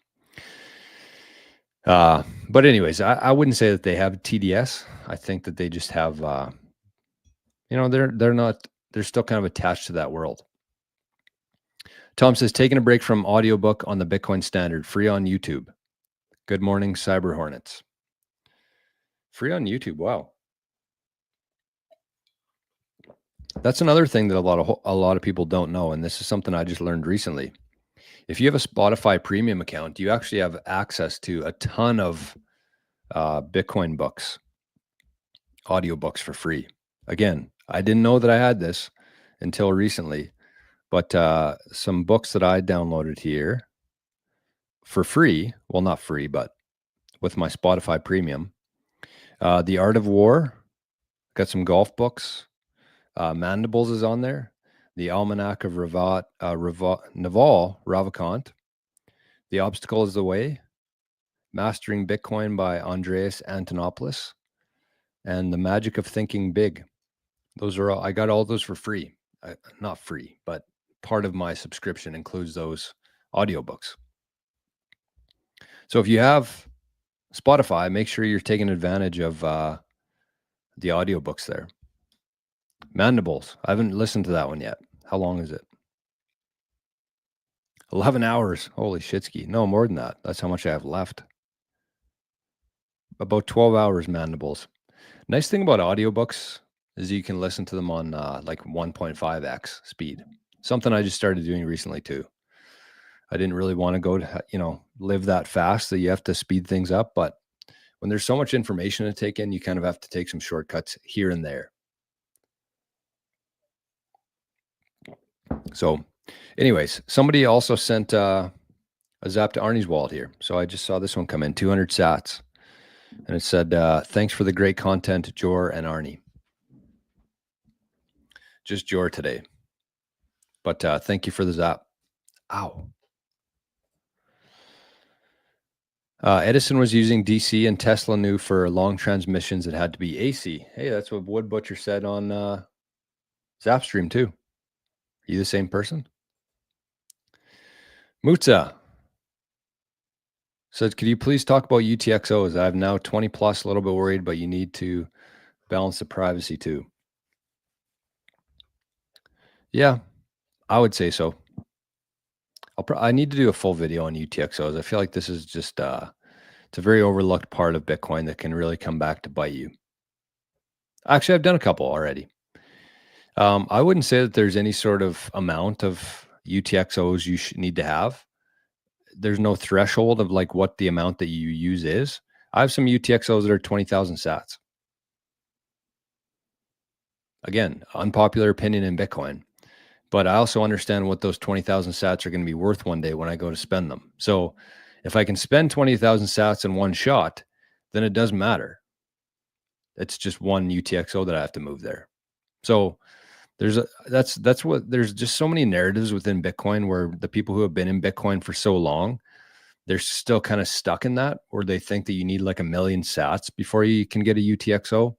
A: But anyways, I wouldn't say that they have TDS. I think that they just have, they're still kind of attached to that world. Tom says, taking a break from audiobook on the Bitcoin Standard, free on YouTube. Good morning, Cyber Hornets. Free on YouTube. Wow. That's another thing that a lot of people don't know. And this is something I just learned recently. If you have a Spotify premium account, you actually have access to a ton of Bitcoin books, audiobooks for free. Again, I didn't know that I had this until recently, but some books that I downloaded here for free, well, not free, but with my Spotify premium, The Art of War, got some golf books, Mandibles is on there, The Almanac of Naval Ravikant, The Obstacle is the Way, Mastering Bitcoin by Andreas Antonopoulos, and The Magic of Thinking Big Those are all, I got all those for free. Not free, but part of my subscription includes those audiobooks. So if you have Spotify, make sure you're taking advantage of the audiobooks there. Mandibles. I haven't listened to that one yet. How long is it? 11 hours. Holy shitski. No, more than that. That's how much I have left. About 12 hours, Mandibles. Nice thing about audiobooks is you can listen to them on like 1.5x speed. Something I just started doing recently too. I didn't really want to go to, live that fast that you have to speed things up. But when there's so much information to take in, you kind of have to take some shortcuts here and there. So anyways, somebody also sent a zap to Arnie's wallet here. So I just saw this one come in, 200 sats. And it said, thanks for the great content, Jor and Arnie. Just Jor today. But thank you for the zap. Ow. Edison was using DC and Tesla knew for long transmissions it had to be AC. Hey, that's what Wood Butcher said on Zapstream too. Are you the same person? Mutza said, could you please talk about UTXOs? I have now 20 plus, a little bit worried, but you need to balance the privacy too. Yeah, I would say so. I need to do a full video on UTXOs. I feel like this is just, it's a very overlooked part of Bitcoin that can really come back to bite you. Actually, I've done a couple already. I wouldn't say that there's any sort of amount of UTXOs you need to have. There's no threshold of like what the amount that you use is. I have some UTXOs that are 20,000 sats. Again, unpopular opinion in Bitcoin. But I also understand what those 20,000 sats are going to be worth one day when I go to spend them. So if I can spend 20,000 sats in one shot, then it doesn't matter. It's just one UTXO that I have to move there. So there's just so many narratives within Bitcoin where the people who have been in Bitcoin for so long, they're still kind of stuck in that, or they think that you need like 1 million sats before you can get a UTXO.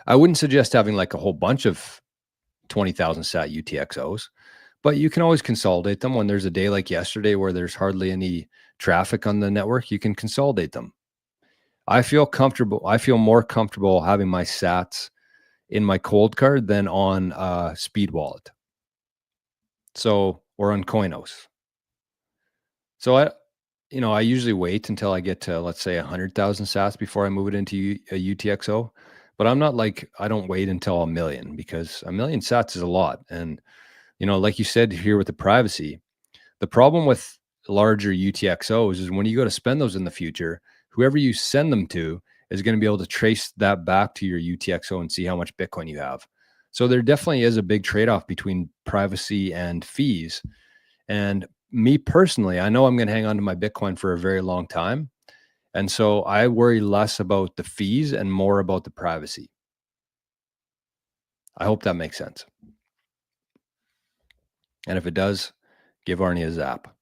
A: I wouldn't suggest having like a whole bunch of 20,000 sat UTXOs, but you can always consolidate them. When there's a day like yesterday where there's hardly any traffic on the network, you can consolidate them. I feel more comfortable having my sats in my cold card than on Speed Wallet. So, or on Coinos. So I usually wait until I get to, let's say 100,000 sats before I move it into a UTXO. But I'm not like, I don't wait until 1 million, because 1 million sats is a lot. And, like you said here with the privacy, the problem with larger UTXOs is when you go to spend those in the future, whoever you send them to is going to be able to trace that back to your UTXO and see how much Bitcoin you have. So there definitely is a big trade-off between privacy and fees. And me personally, I know I'm going to hang on to my Bitcoin for a very long time. And so I worry less about the fees and more about the privacy. I hope that makes sense. And if it does, give Arnie a zap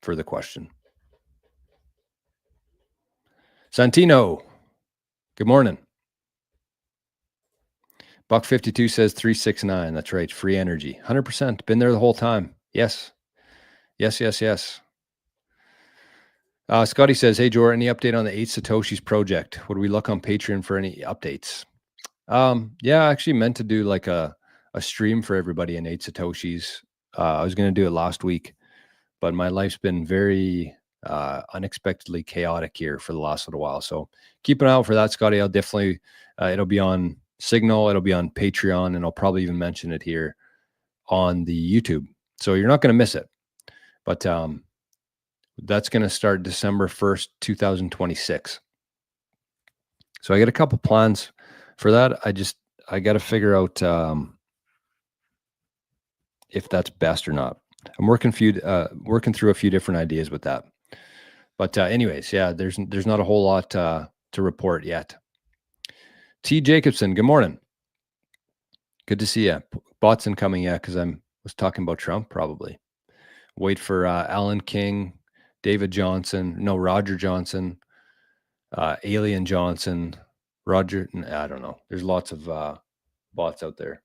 A: for the question. Santino, good morning. Buck 52 says 369. That's right. Free energy. 100%. Been there the whole time. Yes. Yes. Scotty says, hey, Jor, any update on the 8 Satoshis project? Would we look on Patreon for any updates? Yeah, I actually meant to do like a stream for everybody in 8 Satoshis. I was going to do it last week, but my life's been very unexpectedly chaotic here for the last little while. So keep an eye out for that, Scotty. I'll definitely, it'll be on Signal, it'll be on Patreon, and I'll probably even mention it here on the YouTube. So you're not going to miss it. But that's going to start December 1st, 2026. So I got a couple plans for that. I got to figure out if that's best or not. I'm working through a few different ideas with that. But anyways, yeah, there's not a whole lot to report yet. T. Jacobson, good morning. Good to see you. Bots incoming, yeah, because I was talking about Trump, probably. Wait for Alan King, Roger Johnson, Alien Johnson, Roger, I don't know. There's lots of bots out there.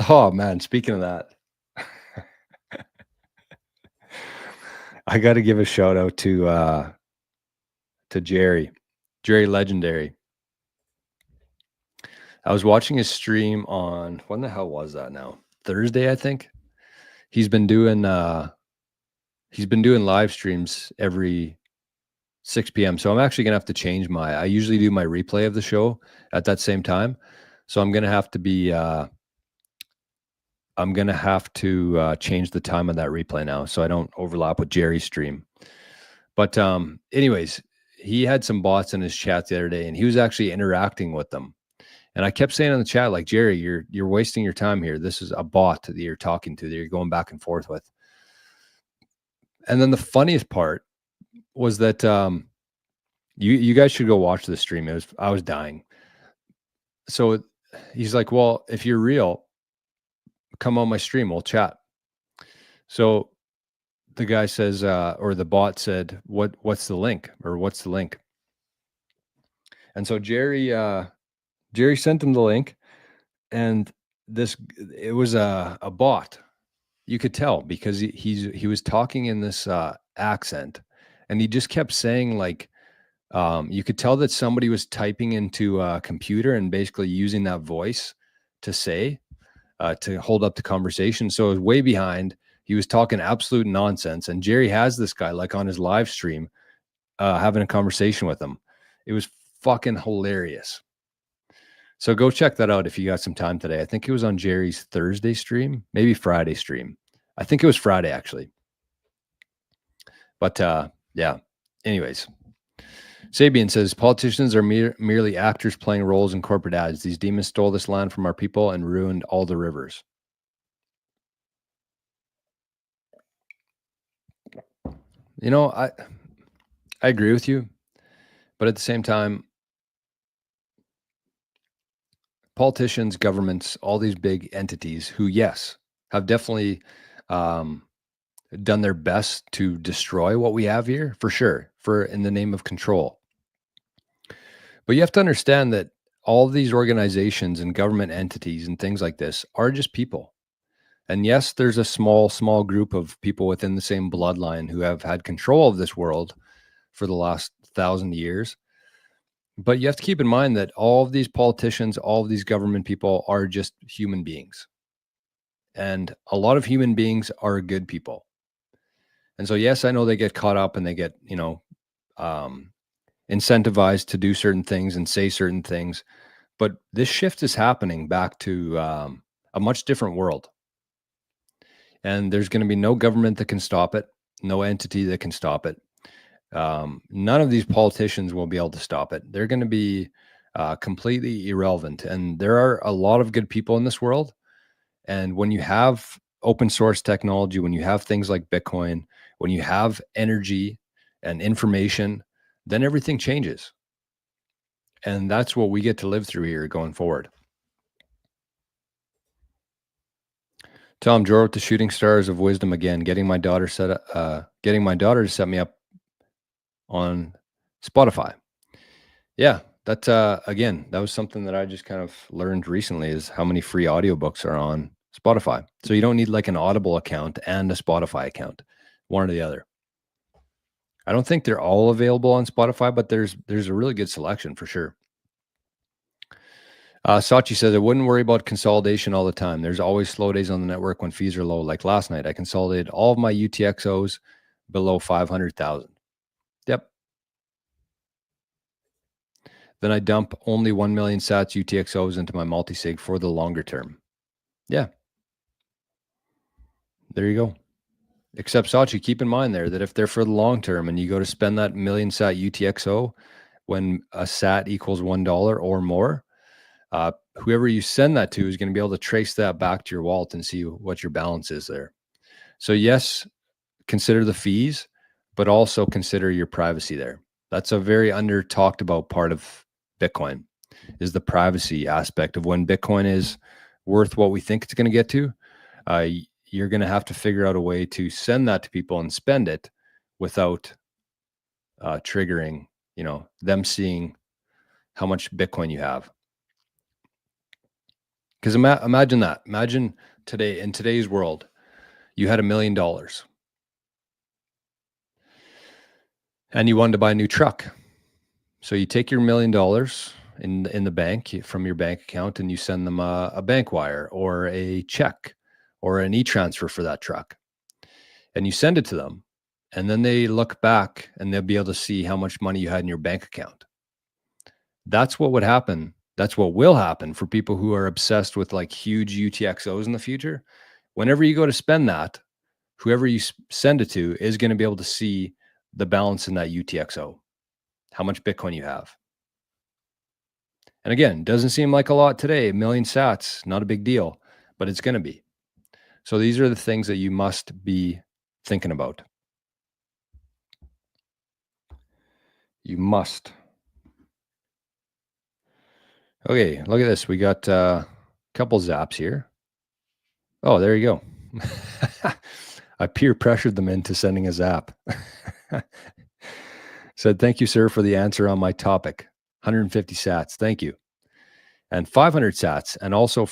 A: Oh man, speaking of that, I got to give a shout out to Jerry Legendary. I was watching his stream on, when the hell was that now? Thursday, I think. He's been doing live streams every 6 p.m. So I'm actually gonna have to change I usually do my replay of the show at that same time. So I'm gonna have to change the time of that replay now so I don't overlap with Jerry's stream. But anyways, he had some bots in his chat the other day and he was actually interacting with them. And I kept saying in the chat, like, Jerry, you're wasting your time here. This is a bot that you're talking to, that you're going back and forth with. And then the funniest part was that you guys should go watch the stream. I was dying. So he's like, well, if you're real, come on my stream, we'll chat. So the guy says, or the bot said, what's the link, or what's the link? And so Jerry sent him the link, and it was a bot. You could tell because he was talking in this accent, and he just kept saying, like, you could tell that somebody was typing into a computer and basically using that voice to say, to hold up the conversation. So it was way behind. He was talking absolute nonsense. And Jerry has this guy like on his live stream, having a conversation with him. It was fucking hilarious. So go check that out if you got some time today. I think it was on Jerry's Thursday stream, maybe Friday stream. I think it was Friday actually. But yeah, anyways. Sabian says, politicians are merely actors playing roles in corporate ads. These demons stole this land from our people and ruined all the rivers. You know, I agree with you, but at the same time, politicians, governments, all these big entities who, yes, have definitely done their best to destroy what we have here, for sure, in the name of control. But you have to understand that all of these organizations and government entities and things like this are just people. And yes, there's a small group of people within the same bloodline who have had control of this world for the last 1,000 years. But you have to keep in mind that all of these politicians, all of these government people are just human beings. And a lot of human beings are good people. And so, yes, I know they get caught up and they get, incentivized to do certain things and say certain things. But this shift is happening back to a much different world. And there's going to be no government that can stop it, no entity that can stop it. None of these politicians will be able to stop it. They're going to be completely irrelevant. And there are a lot of good people in this world. And when you have open source technology, when you have things like Bitcoin, when you have energy and information, then everything changes. And that's what we get to live through here going forward. Tom Joe with the Shooting Stars of Wisdom again, getting my daughter to set me up on Spotify. Yeah, that again, that was something that I just kind of learned recently, is how many free audiobooks are on Spotify. So you don't need like an Audible account and a Spotify account, one or the other. I don't think they're all available on Spotify, but there's a really good selection for sure. Sachi says, I wouldn't worry about consolidation all the time. There's always slow days on the network when fees are low. Like last night, I consolidated all of my UTXOs below 500,000. Yep. Then I dump only 1 million sats UTXOs into my multi-sig for the longer term. Yeah. There you go. Except Sachi, keep in mind there that if they're for the long term and you go to spend that million sat UTXO when a sat equals $1 or more, whoever you send that to is going to be able to trace that back to your wallet and see what your balance is there. So yes, consider the fees, but also consider your privacy there. That's a very under talked about part of Bitcoin, is the privacy aspect of when Bitcoin is worth what we think it's going to get to. You're going to have to figure out a way to send that to people and spend it without triggering, them seeing how much Bitcoin you have. Because imagine that. Imagine today, in today's world, you had $1 million and you wanted to buy a new truck. So you take your $1 million in the bank from your bank account and you send them a bank wire or a check or an e-transfer for that truck. And you send it to them. And then they look back and they'll be able to see how much money you had in your bank account. That's what would happen. That's what will happen for people who are obsessed with like huge UTXOs in the future. Whenever you go to spend that, whoever you send it to is going to be able to see the balance in that UTXO, how much Bitcoin you have. And again, doesn't seem like a lot today. 1 million sats, not a big deal, but it's going to be. So these are the things that you must be thinking about. You must. Okay, look at this. We got a couple zaps here. Oh, there you go. I peer pressured them into sending a zap. Said, thank you, sir, for the answer on my topic. 150 sats. Thank you. And 500 sats. And also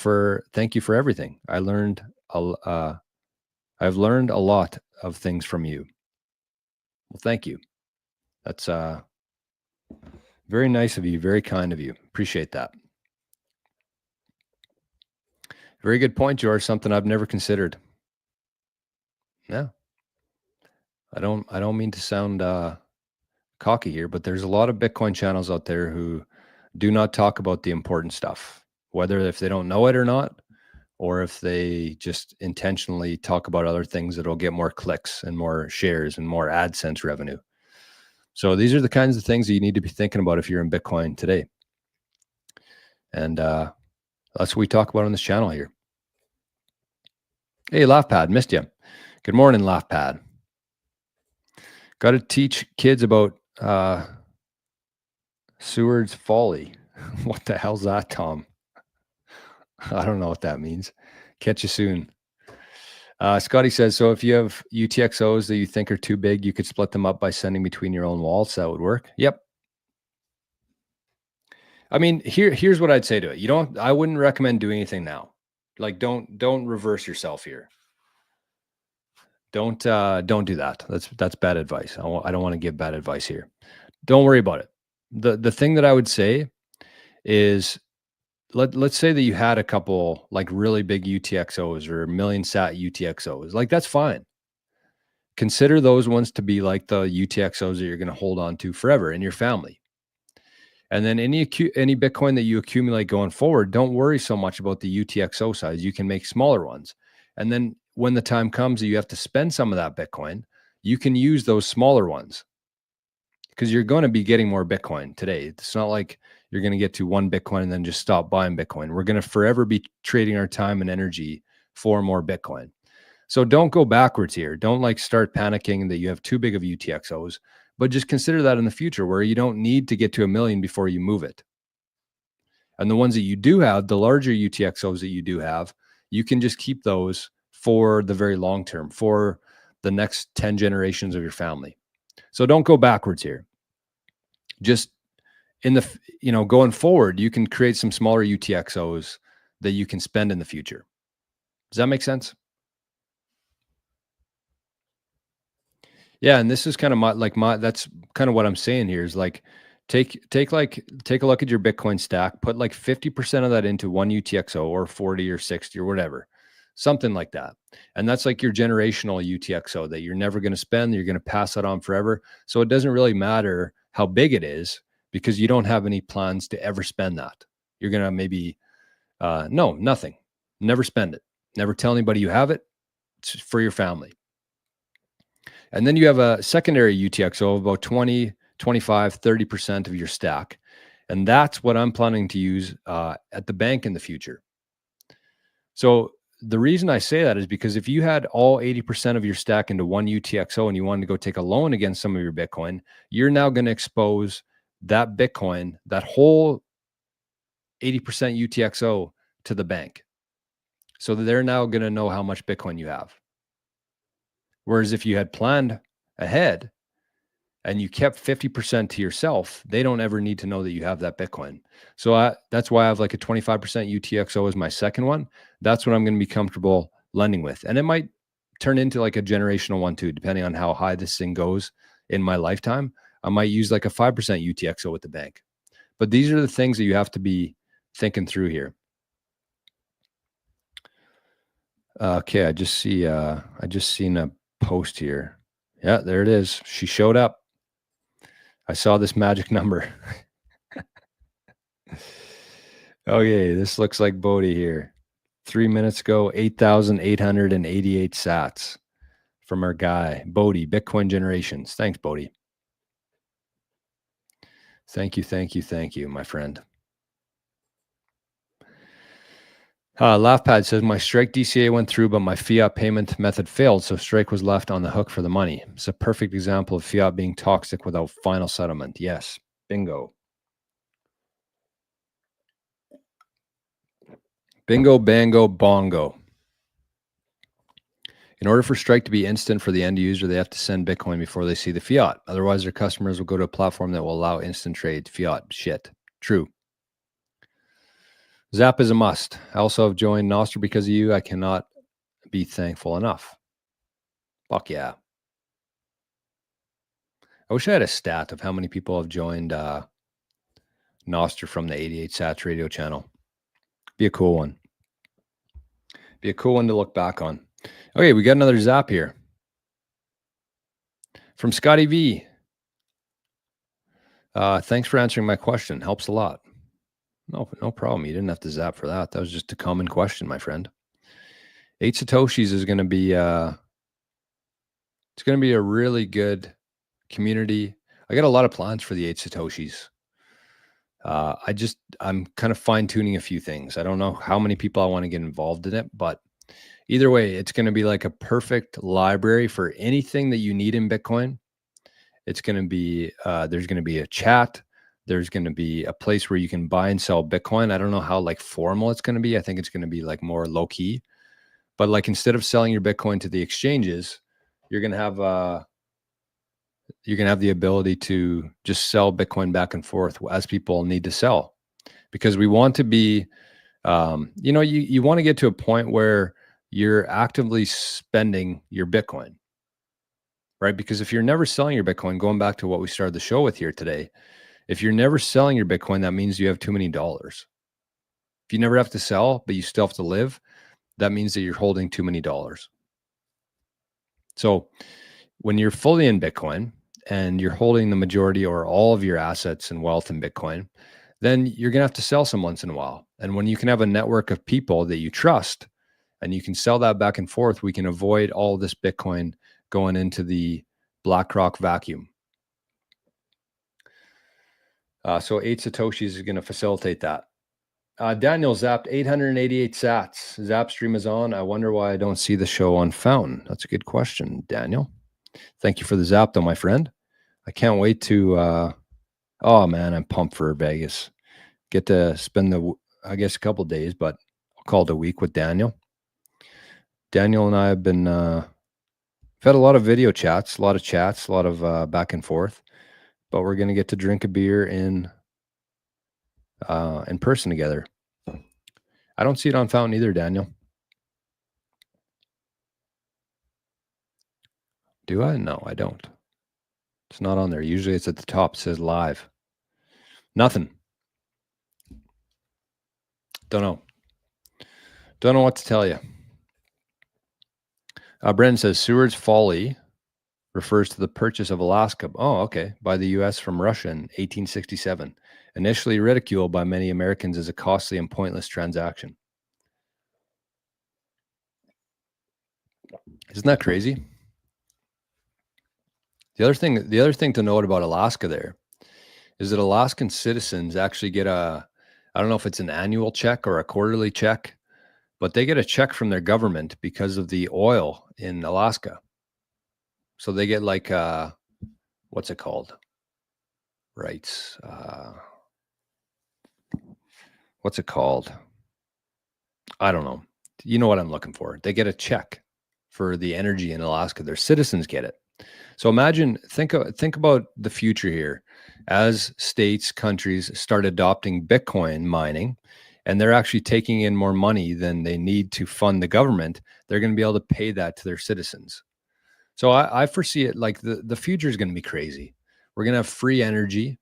A: thank you for everything. I've learned a lot of things from you. Well, thank you. That's very nice of you. Very kind of you. Appreciate that. Very good point, George. Something I've never considered. Yeah. I don't mean to sound cocky here, but there's a lot of Bitcoin channels out there who do not talk about the important stuff, whether if they don't know it or not, or if they just intentionally talk about other things that'll get more clicks and more shares and more AdSense revenue. So these are the kinds of things that you need to be thinking about if you're in Bitcoin today. And that's what we talk about on this channel here. Hey, LaughPad, missed you. Good morning, LaughPad. Got to teach kids about Seward's Folly. What the hell's that, Tom? I don't know what that means. Catch you soon. Scotty says, so if you have UTXOs that you think are too big, you could split them up by sending between your own wallets. That would work. Yep. I mean, here's what I'd say to it. I wouldn't recommend doing anything now. Like, don't reverse yourself here. Don't do that. That's bad advice. I don't want to give bad advice here. Don't worry about it. The thing that I would say is, let's say that you had a couple like really big UTXOs or 1 million sat UTXOs. Like, that's fine. Consider those ones to be like the UTXOs that you're going to hold on to forever in your family. And then any Bitcoin that you accumulate going forward, don't worry so much about the UTXO size. You can make smaller ones. And then when the time comes that you have to spend some of that Bitcoin, you can use those smaller ones because you're going to be getting more Bitcoin today. It's not like you're going to get to 1 Bitcoin and then just stop buying Bitcoin. We're going to forever be trading our time and energy for more Bitcoin. So don't go backwards here. Don't like start panicking that you have too big of UTXOs, but just consider that in the future where you don't need to get to 1 million before you move it. And the ones that you do have, the larger UTXOs that you do have, you can just keep those for the very long term, for the next 10 generations of your family. So don't go backwards here. Just in the, going forward, you can create some smaller UTXOs that you can spend in the future. Does that make sense? Yeah, and this is kind of that's kind of what I'm saying here is like take a look at your Bitcoin stack, put like 50% of that into one UTXO or 40 or 60 or whatever, something like that. And that's like your generational UTXO that you're never going to spend, you're going to pass that on forever. So it doesn't really matter how big it is because you don't have any plans to ever spend that. You're going to maybe, no, nothing, never spend it. Never tell anybody you have it. It's for your family. And then you have a secondary UTXO of about 20, 25, 30% of your stack. And that's what I'm planning to use at the bank in the future. So the reason I say that is because if you had all 80% of your stack into one UTXO and you wanted to go take a loan against some of your Bitcoin, you're now going to expose that Bitcoin, that whole 80% UTXO to the bank. So they're now going to know how much Bitcoin you have. Whereas if you had planned ahead and you kept 50% to yourself, they don't ever need to know that you have that Bitcoin. So that's why I have like a 25% UTXO as my second one. That's what I'm going to be comfortable lending with. And it might turn into like a generational one too, depending on how high this thing goes in my lifetime. I might use like a 5% UTXO with the bank. But these are the things that you have to be thinking through here. Okay, I just seen a post here. Yeah, there it is. She showed up. I saw this magic number. Okay, this looks like Bodhi here. 3 minutes ago, 8,888 sats from our guy, Bodhi, Bitcoin Generations. Thanks, Bodhi. Thank you, my friend. Laughpad says, my Strike DCA went through, but my fiat payment method failed, so Strike was left on the hook for the money. It's a perfect example of fiat being toxic without final settlement. Yes, bingo. Bingo, bango, bongo. In order for Strike to be instant for the end user, they have to send Bitcoin before they see the fiat. Otherwise, their customers will go to a platform that will allow instant trade. Fiat. Shit. True. Zap is a must. I also have joined Noster because of you. I cannot be thankful enough. Fuck yeah. I wish I had a stat of how many people have joined Noster from the 88 Sats radio channel. Be a cool one. Be a cool one to look back on. Okay, we got another zap here. From Scotty V. Thanks for answering my question. Helps a lot. No problem. You didn't have to zap for that. That was just a common question, my friend. 8 Satoshis is going to be it's going to be a really good community. I got a lot of plans for the 8 Satoshis. I'm kind of fine tuning a few things. I don't know how many people I want to get involved in it, but either way, it's going to be like a perfect library for anything that you need in Bitcoin. It's going to be, there's going to be a chat. There's going to be a place where you can buy and sell Bitcoin. I don't know how like formal it's going to be. I think it's going to be like more low key, but like instead of selling your Bitcoin to the exchanges, you're going to have the ability to just sell Bitcoin back and forth as people need to sell, because we want to be, you want to get to a point where you're actively spending your Bitcoin, right? Because if you're never selling your Bitcoin, going back to what we started the show with here today, if you're never selling your Bitcoin, that means you have too many dollars. If you never have to sell, but you still have to live, that means that you're holding too many dollars. So when you're fully in Bitcoin and you're holding the majority or all of your assets and wealth in Bitcoin, then you're going to have to sell some once in a while. And when you can have a network of people that you trust and you can sell that back and forth, we can avoid all this Bitcoin going into the BlackRock vacuum. So 8 Satoshis is going to facilitate that. Daniel zapped 888 sats. Zap stream is on. I wonder why I don't see the show on Fountain. That's a good question, Daniel. Thank you for the zap, though, my friend. I can't wait to. Oh man, I'm pumped for Vegas. Get to spend I guess a couple days, but I'll call it a week with Daniel. Daniel and I have been. We've had a lot of video chats, a lot of back and forth. But we're gonna get to drink a beer in person together. I don't see it on Fountain either, Daniel. Do I? No, I don't. It's not on there. Usually it's at the top. It says live. Nothing. Don't know. Don't know what to tell you. Brendan says Seward's Folly refers to the purchase of Alaska. Oh, okay. By the U.S. from Russia in 1867. Initially ridiculed by many Americans as a costly and pointless transaction. Isn't that crazy? The other thing to note about Alaska there is that Alaskan citizens actually get I don't know if it's an annual check or a quarterly check, but they get a check from their government because of the oil in Alaska. So they get like, what's it called? Rights. What's it called? I don't know. You know what I'm looking for. They get a check for the energy in Alaska. Their citizens get it. So imagine, think about the future here. As states, countries start adopting Bitcoin mining, and they're actually taking in more money than they need to fund the government, they're going to be able to pay that to their citizens. So I foresee it like the future is going to be crazy. We're going to have free energy.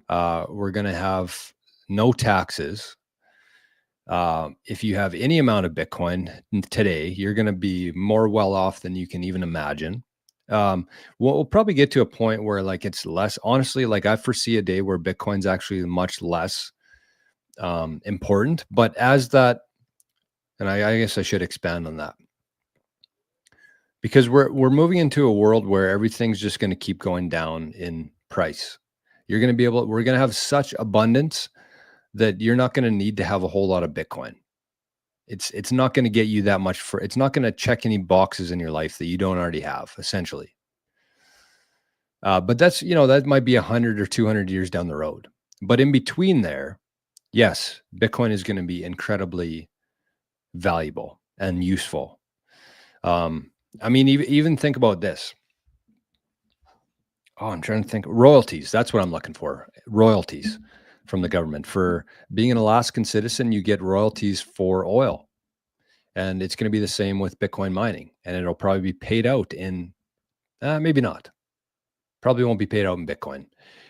A: We're going to have no taxes. If you have any amount of Bitcoin today, you're going to be more well off than you can even imagine. We'll probably get to a point where like it's less, honestly, like I foresee a day where Bitcoin's actually much less important. But as that, and I guess I should expand on that, because we're moving into a world where everything's just going to keep going down in price. We're going to have such abundance that you're not going to need to have a whole lot of Bitcoin. It's not going to get you that much it's not going to check any boxes in your life that you don't already have, essentially. But that's, that might be 100 or 200 years down the road. But in between there, yes, Bitcoin is going to be incredibly valuable and useful. I mean, even think about this. Oh, I'm trying to think. Royalties. That's what I'm looking for. Royalties from the government. For being an Alaskan citizen, you get royalties for oil. And it's going to be the same with Bitcoin mining. And it'll probably be paid out in, maybe not. Probably won't be paid out in Bitcoin.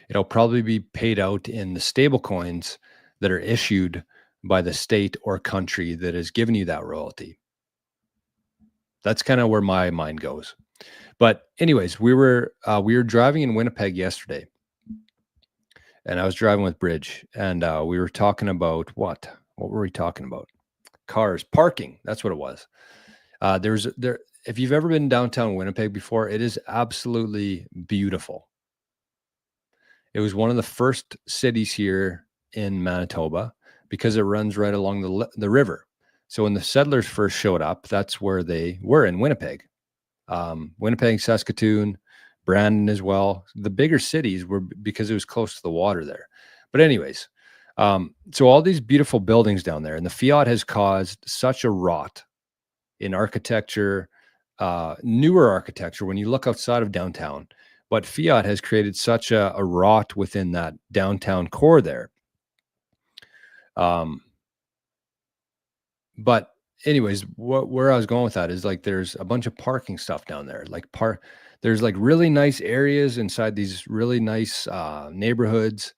A: It'll probably be paid out in the stable coins that are issued by the state or country that has given you that royalty. That's kind of where my mind goes. But anyways, we were driving in Winnipeg yesterday, and I was driving with Bridge, and we were talking about what were we talking about? Cars, parking. That's what it was. If you've ever been downtown Winnipeg before, it is absolutely beautiful. It was one of the first cities here in Manitoba because it runs right along the river. So when the settlers first showed up, that's where they were, in Winnipeg. Winnipeg, Saskatoon, Brandon as well. The bigger cities were because it was close to the water there. But anyways, so all these beautiful buildings down there, and the fiat has caused such a rot in architecture, newer architecture. When you look outside of downtown, but fiat has created such a rot within that downtown core there. But anyways, where I was going with that is like there's a bunch of parking stuff down there. There's like really nice areas inside these really nice neighborhoods.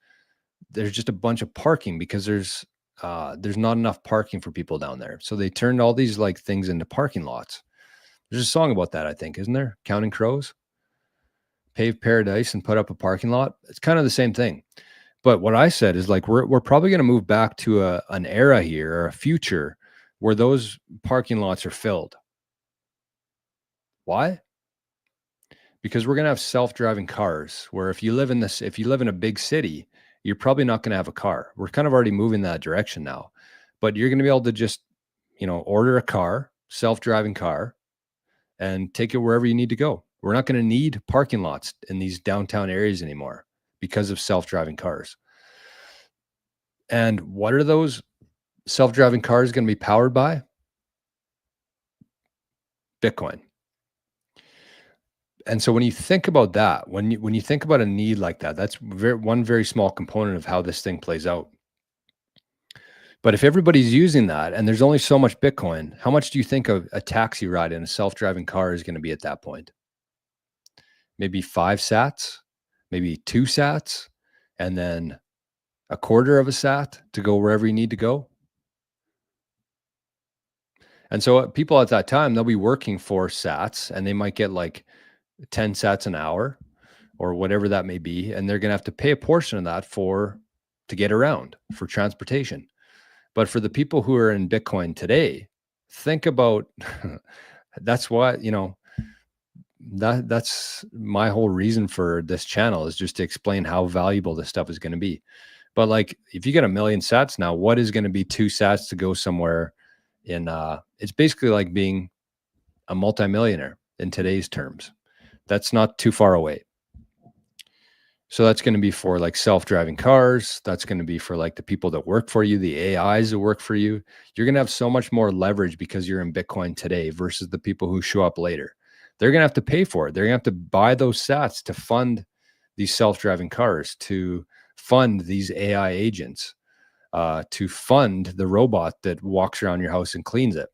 A: There's just a bunch of parking because there's not enough parking for people down there. So they turned all these like things into parking lots. There's a song about that, I think, isn't there? Counting Crows, pave paradise and put up a parking lot. It's kind of the same thing. But what I said is like we're probably going to move back to an era here, or a future, where those parking lots are filled. Why? Because we're going to have self-driving cars, where if you live in a big city, you're probably not going to have a car. We're kind of already moving that direction now, but you're going to be able to just, order a car, self-driving car, and take it wherever you need to go. We're not going to need parking lots in these downtown areas anymore because of self-driving cars. And what are those self-driving cars going to be powered by? Bitcoin. And so when you think about that, when you think about a need like that, that's one very small component of how this thing plays out. But if everybody's using that and there's only so much Bitcoin, how much do you think a taxi ride in a self-driving car is going to be at that point? Maybe 5 sats, maybe 2 sats, and then a quarter of a sat to go wherever you need to go. And so people at that time, they'll be working for sats, and they might get like 10 sats an hour or whatever that may be. And they're going to have to pay a portion of that to get around, for transportation. But for the people who are in Bitcoin today, think about, that's why, that's my whole reason for this channel, is just to explain how valuable this stuff is going to be. But like, if you get 1 million sats now, what is going to be 2 sats to go somewhere it's basically like being a multimillionaire in today's terms. That's not too far away. So that's going to be for like self-driving cars. That's going to be for like the people that work for you, the AIs that work for you. You're going to have so much more leverage because you're in Bitcoin today versus the people who show up later. they're going to have to pay for it. They're going to have to buy those sats to fund these self-driving cars, to fund these AI agents, to fund the robot that walks around your house and cleans it.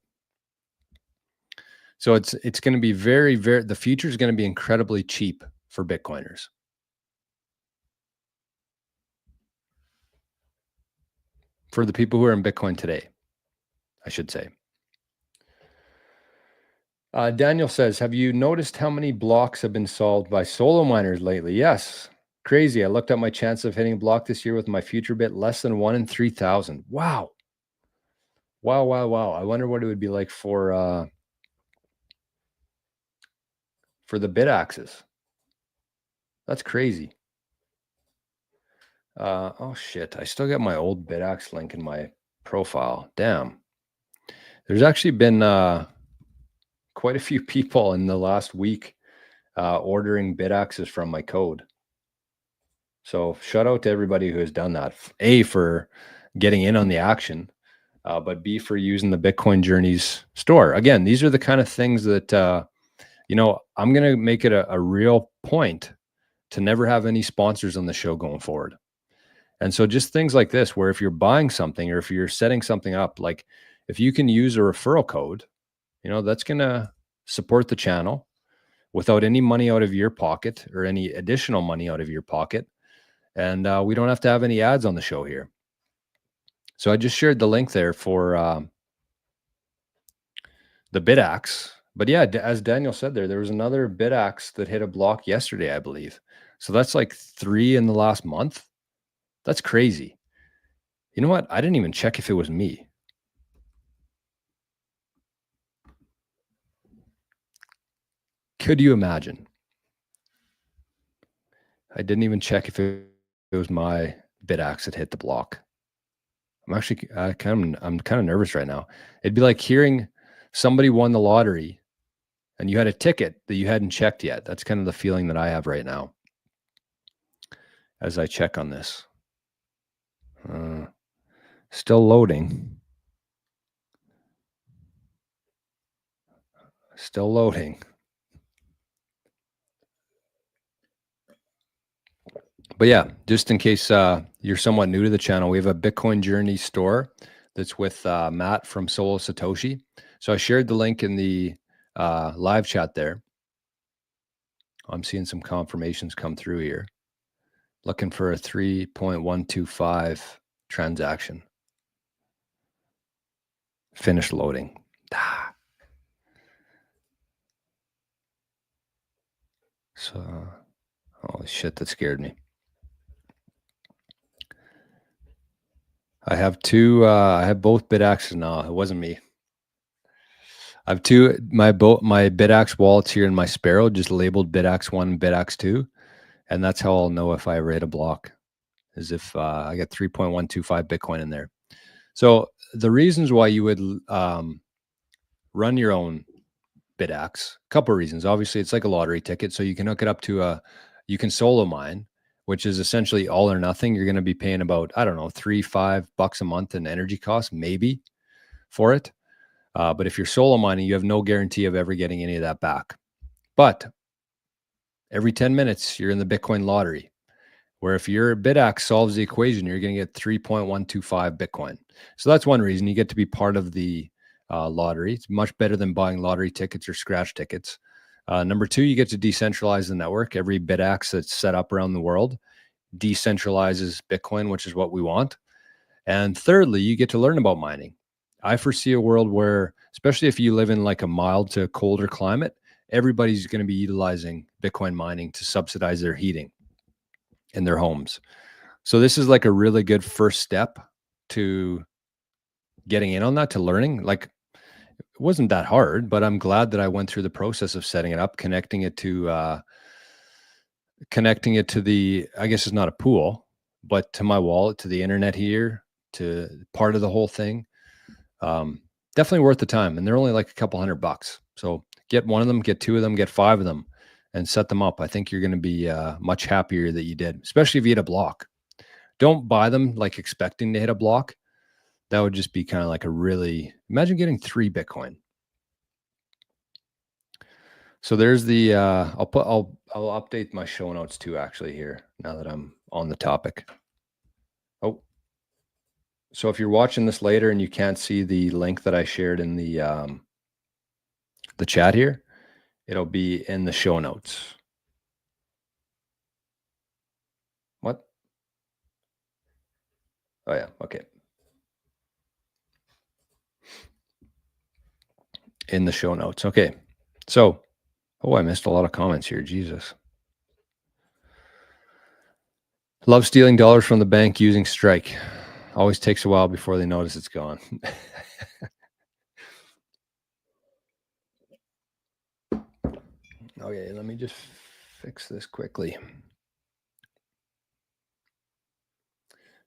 A: So it's going to be the future is going to be incredibly cheap for Bitcoiners. For the people who are in Bitcoin today, I should say. Daniel says, have you noticed how many blocks have been solved by solo miners lately? Yes. Crazy. I looked up my chance of hitting a block this year with my future bit, less than 1 in 3,000. Wow. Wow, wow, wow. I wonder what it would be like for the BITAXEs. That's crazy. Oh shit. I still got my old BITAXE link in my profile. Damn. There's actually been quite a few people in the last week ordering BITAXEs from my code. So shout out to everybody who has done that. A, for getting in on the action, but B, for using the Bitcoin Journeys store. Again, these are the kind of things that, I'm going to make it a real point to never have any sponsors on the show going forward. And so just things like this, where if you're buying something or if you're setting something up, like if you can use a referral code, that's going to support the channel without any money out of your pocket or any additional money out of your pocket. And we don't have to have any ads on the show here. So I just shared the link there for the BITAXE. But yeah, as Daniel said there was another BITAXE that hit a block yesterday, I believe. So that's like 3 in the last month. That's crazy. You know what? I didn't even check if it was me. Could you imagine? I didn't even check if it was my BITAXE that hit the block. I'm kind of nervous right now. It'd be like hearing somebody won the lottery and you had a ticket that you hadn't checked yet. That's kind of the feeling that I have right now as I check on this. Still loading. Still loading. But yeah, just in case you're somewhat new to the channel, we have a Bitcoin Journey store that's with Matt from Solo Satoshi. So I shared the link in the live chat there. I'm seeing some confirmations come through here. Looking for a 3.125 transaction. Finish loading. So, holy shit, that scared me. I have I have both BITAXEs now. It wasn't me. I have my BITAXE wallets here in my Sparrow, just labeled BITAXE 1 and BITAXE 2. And that's how I'll know if I ever hit a block, is if I got 3.125 Bitcoin in there. So the reasons why you would run your own BITAXE, a couple of reasons. Obviously, it's like a lottery ticket. So you can hook it up to you can solo mine, which is essentially all or nothing. You're going to be paying about, I don't know, $3-5 a month in energy costs, maybe, for it. But if you're solo mining, you have no guarantee of ever getting any of that back. But every 10 minutes, you're in the Bitcoin lottery, where if your BITAXE solves the equation, you're going to get 3.125 Bitcoin. So that's one reason you get to be part of the lottery. It's much better than buying lottery tickets or scratch tickets. Number 2, you get to decentralize the network. Every BITAXE that's set up around the world decentralizes Bitcoin, which is what we want. And thirdly, you get to learn about mining. I foresee a world where, especially if you live in like a mild to colder climate, everybody's going to be utilizing Bitcoin mining to subsidize their heating in their homes. So this is like a really good first step to getting in on that, to learning. Like, it wasn't that hard, but I'm glad that I went through the process of setting it up, connecting it to the, I guess it's not a pool, but to my wallet, to the internet here, to part of the whole thing. Definitely worth the time. And they're only like a couple $100. So get one of them, get 2 of them, get 5 of them, and set them up. I think you're going to be much happier that you did, especially if you hit a block. Don't buy them like expecting to hit a block. That would just be kind of like imagine getting 3 Bitcoin. So there's the, I'll update my show notes too, actually, here, now that I'm on the topic. Oh, so if you're watching this later and you can't see the link that I shared in the chat here, it'll be in the show notes. What? Oh yeah, okay. In the show notes. Okay. So, oh, I missed a lot of comments here. Jesus. Love stealing dollars from the bank using Strike. Always takes a while before they notice it's gone. Okay, let me just fix this quickly.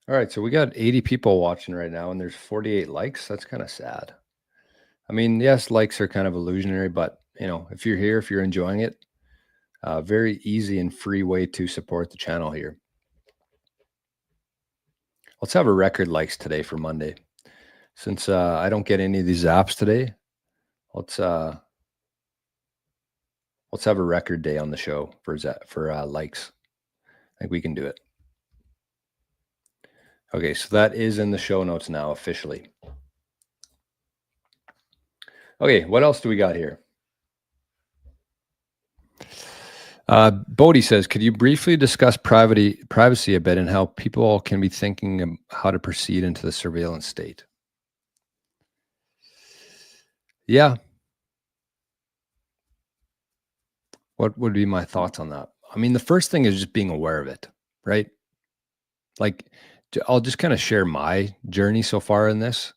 A: All right, so we got 80 people watching right now, and there's 48 likes. That's kind of sad. I mean, yes, likes are kind of illusionary, but you know, if you're here, if you're enjoying it, very easy and free way to support the channel here. Let's have a record likes today for Monday. Since I don't get any of these apps today, let's have a record day on the show for likes. I think we can do it. Okay, so that is in the show notes now officially. Okay, what else do we got here? Bodie says, could you briefly discuss privacy a bit and how people can be thinking of how to proceed into the surveillance state? Yeah. What would be my thoughts on that? I mean, the first thing is just being aware of it, right? Like, I'll just kind of share my journey so far in this.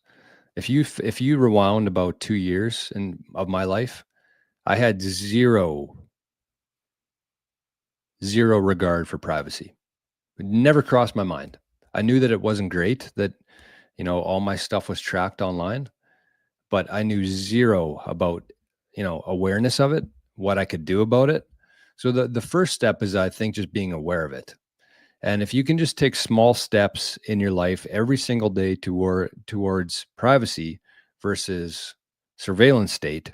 A: If you rewound about 2 years of my life, I had zero regard for privacy. It never crossed my mind. I knew that it wasn't great that, you know, all my stuff was tracked online, but I knew zero about, you know, awareness of it, what I could do about it. So the first step is, I think, just being aware of it. And if you can just take small steps in your life every single day towards privacy versus surveillance state,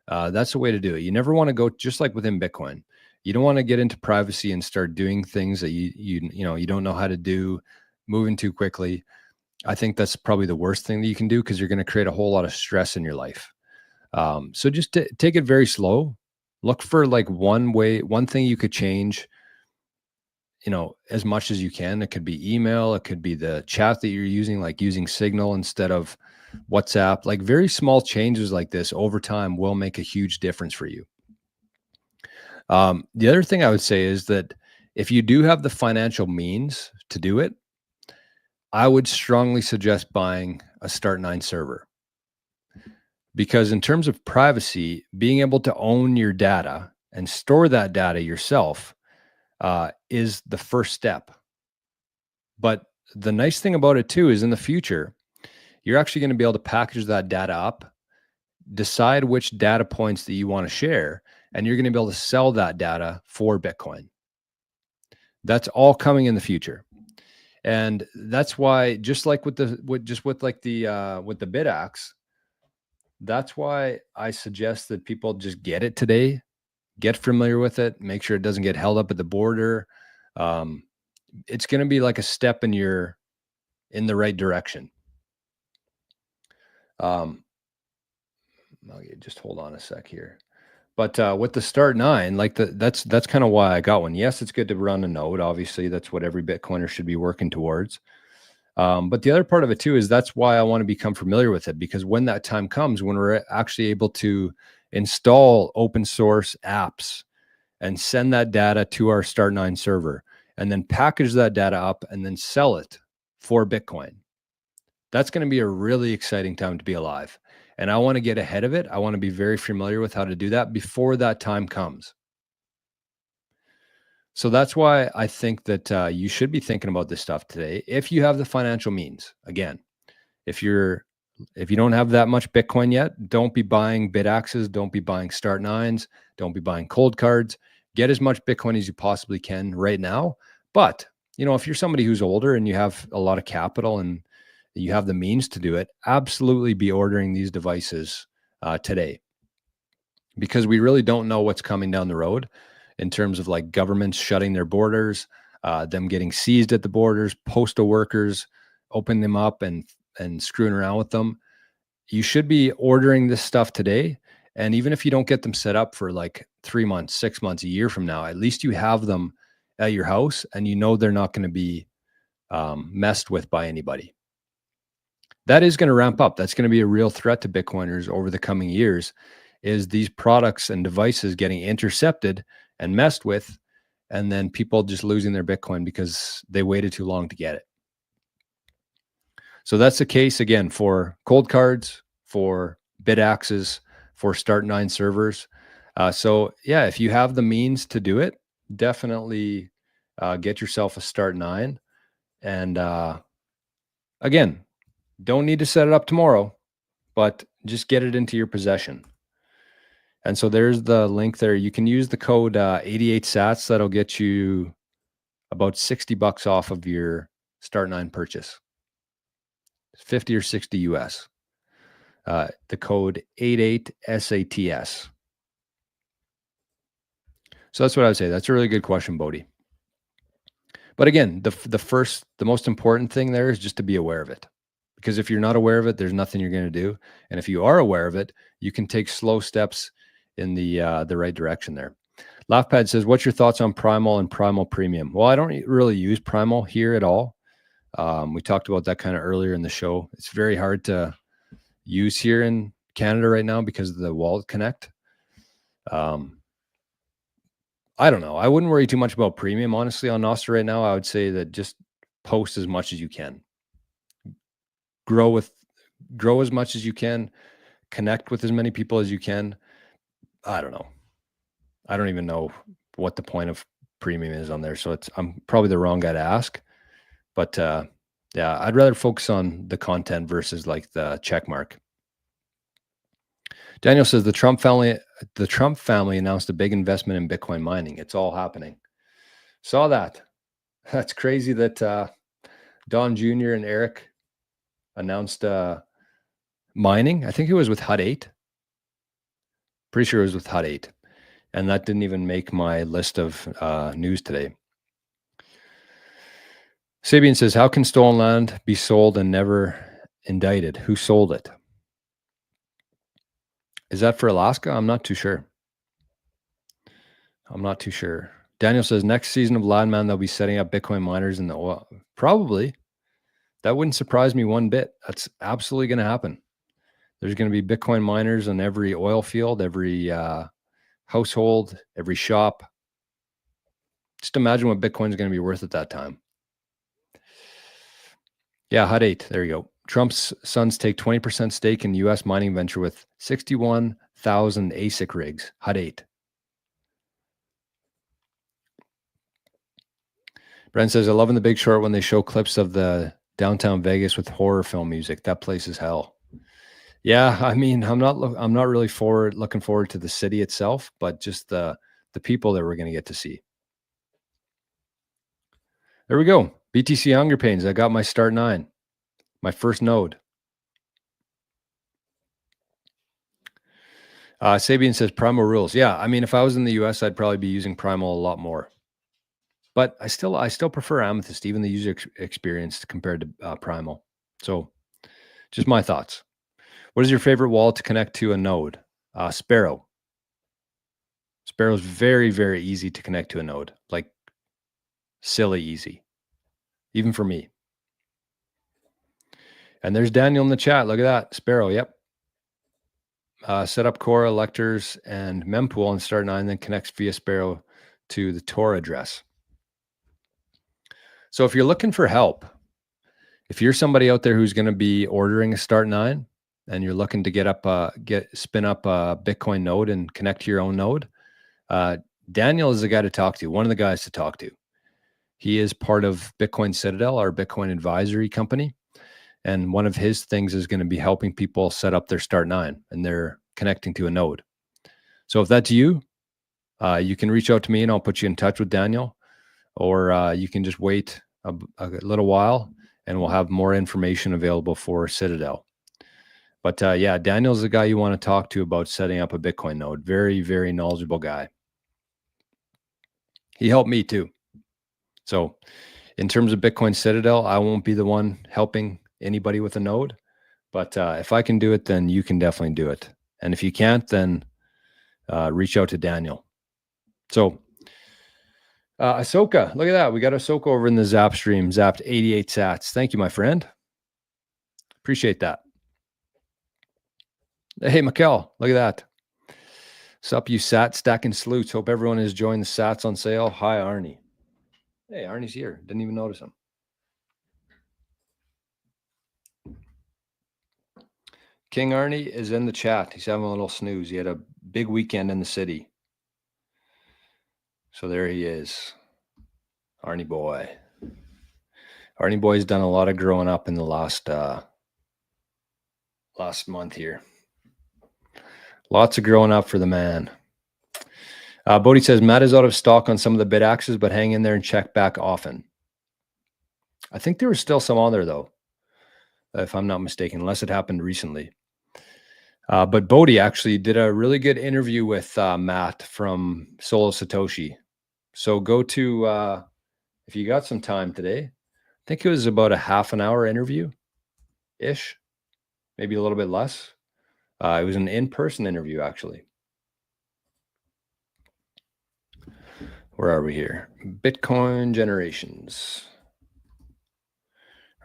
A: that's the way to do it. You never want to go, just like within Bitcoin, you don't want to get into privacy and start doing things that you don't know how to do, moving too quickly. I think that's probably the worst thing that you can do, because you're going to create a whole lot of stress in your life. So just take it very slow. Look for like one thing you could change, you know, as much as you can. It could be email. It could be the chat that you're using, like using Signal instead of WhatsApp. Like very small changes like this over time will make a huge difference for you. The other thing I would say is that if you do have the financial means to do it, I would strongly suggest buying a Start9 server. Because in terms of privacy, being able to own your data and store that data yourself is the first step. But the nice thing about it too is, in the future, you're actually going to be able to package that data up, decide which data points that you want to share, and you're going to be able to sell that data for Bitcoin. That's all coming in the future. And that's why, just like with the BITAXE, that's why I suggest that people just get it today, get familiar with it, make sure it doesn't get held up at the border. It's going to be like a step in the right direction. Okay, just hold on a sec here. But with the Start9, like that's kind of why I got one. Yes, it's good to run a node. Obviously, that's what every Bitcoiner should be working towards. But the other part of it too is that's why I want to become familiar with it, because when that time comes, when we're actually able to install open source apps and send that data to our Start9 server, and then package that data up and then sell it for Bitcoin, that's going to be a really exciting time to be alive. And I want to get ahead of it. I want to be very familiar with how to do that before that time comes. So that's why I think that you should be thinking about this stuff today, if you have the financial means. Again, if you don't have that much Bitcoin yet, don't be buying BITAXEs, don't be buying Start9s, don't be buying cold cards. Get as much Bitcoin as you possibly can right now. But, you know, if you're somebody who's older and you have a lot of capital and you have the means to do it, absolutely be ordering these devices today. because we really don't know what's coming down the road in terms of like governments shutting their borders, them getting seized at the borders, postal workers opening them up and screwing around with them. You should be ordering this stuff today. And even if you don't get them set up for like 3 months, 6 months, a year from now, at least you have them at your house and you know they're not going to be messed with by anybody. That is going to ramp up. That's going to be a real threat to Bitcoiners over the coming years, is these products and devices getting intercepted and messed with, and then people just losing their Bitcoin because they waited too long to get it. So that's the case again for cold cards, for BITAXEs, for Start9 servers. So yeah, if you have the means to do it, definitely get yourself a Start9. And again, don't need to set it up tomorrow, but just get it into your possession. And so there's the link there. You can use the code 88sats. That'll get you about $60 off of your Start9 purchase. 50 or 60 US. The code 88SATS. So that's what I would say. That's a really good question, Bodhi. But again, the most important thing there is just to be aware of it. Because if you're not aware of it, there's nothing you're going to do. And if you are aware of it, you can take slow steps in the right direction there. Laughpad says, what's your thoughts on Primal and Primal Premium? Well, I don't really use Primal here at all. We talked about that kind of earlier in the show. It's very hard to use here in Canada right now because of the Wallet Connect. I don't know. I wouldn't worry too much about Premium, honestly, on Noster right now. I would say that just post as much as you can. Grow as much as you can. Connect with as many people as you can. I don't know. I don't even know what the point of Premium is on there. So I'm probably the wrong guy to ask. But yeah, I'd rather focus on the content versus like the check mark. Daniel says the Trump family announced a big investment in Bitcoin mining. It's all happening. Saw that. That's crazy that Don Jr. and Eric announced mining. I think it was with Hut 8. Pretty sure it was with Hut 8. And that didn't even make my list of news today. Sabian says, how can stolen land be sold and never indicted? Who sold it? Is that for Alaska? I'm not too sure. Daniel says, next season of Landman, they'll be setting up Bitcoin miners in the oil. Probably. That wouldn't surprise me one bit. That's absolutely going to happen. There's going to be Bitcoin miners on every oil field, every household, every shop. Just imagine what Bitcoin is going to be worth at that time. Yeah, Hut 8. There you go. Trump's sons take 20% stake in U.S. mining venture with 61,000 ASIC rigs. Hut 8. Brent says, I love in The Big Short when they show clips of the downtown Vegas with horror film music. That place is hell. Yeah, I mean, I'm not really looking forward to the city itself, but just the people that we're going to get to see. There we go. BTC Hunger Pains. I got my Start9, my first node. Sabian says Primal rules. Yeah, I mean, if I was in the US, I'd probably be using Primal a lot more. But I still prefer Amethyst, even the user experience compared to Primal. So just my thoughts. What is your favorite wallet to connect to a node? Sparrow. Sparrow is very, very easy to connect to a node. Like silly easy. Even for me. And there's Daniel in the chat. Look at that. Sparrow. Yep. Set up core electors and mempool on Start9, then connects via Sparrow to the Tor address. So if you're looking for help, if you're somebody out there who's going to be ordering a Start9 and you're looking to spin up a Bitcoin node and connect to your own node, Daniel is the guy to talk to, one of the guys to talk to. He is part of Bitcoin Citadel, our Bitcoin advisory company. And one of his things is going to be helping people set up their Start9 and they're connecting to a node. So if that's you, you can reach out to me and I'll put you in touch with Daniel, or you can just wait a little while and we'll have more information available for Citadel. But yeah, Daniel's the guy you want to talk to about setting up a Bitcoin node. Very, very knowledgeable guy. He helped me too. So in terms of Bitcoin Citadel, I won't be the one helping anybody with a node. But if I can do it, then you can definitely do it. And if you can't, then reach out to Daniel. So Ahsoka, look at that. We got Ahsoka over in the Zap stream, zapped 88 sats. Thank you, my friend. Appreciate that. Hey, Mikkel, look at that. Sup, you sat stacking sleuths. Hope everyone is enjoying the sats on sale. Hi, Arnie. Hey, Arnie's here. Didn't even notice him. King Arnie is in the chat. He's having a little snooze. He had a big weekend in the city. So there he is. Arnie boy. Arnie boy's done a lot of growing up in the last month here. Lots of growing up for the man. Bodhi says, Matt is out of stock on some of the BITAXEs, but hang in there and check back often. I think there was still some on there, though, if I'm not mistaken, unless it happened recently. But Bodhi actually did a really good interview with Matt from Solo Satoshi. So go to, if you got some time today, I think it was about a half an hour interview-ish, maybe a little bit less. It was an in-person interview, actually. Where are we here? Bitcoin Generations.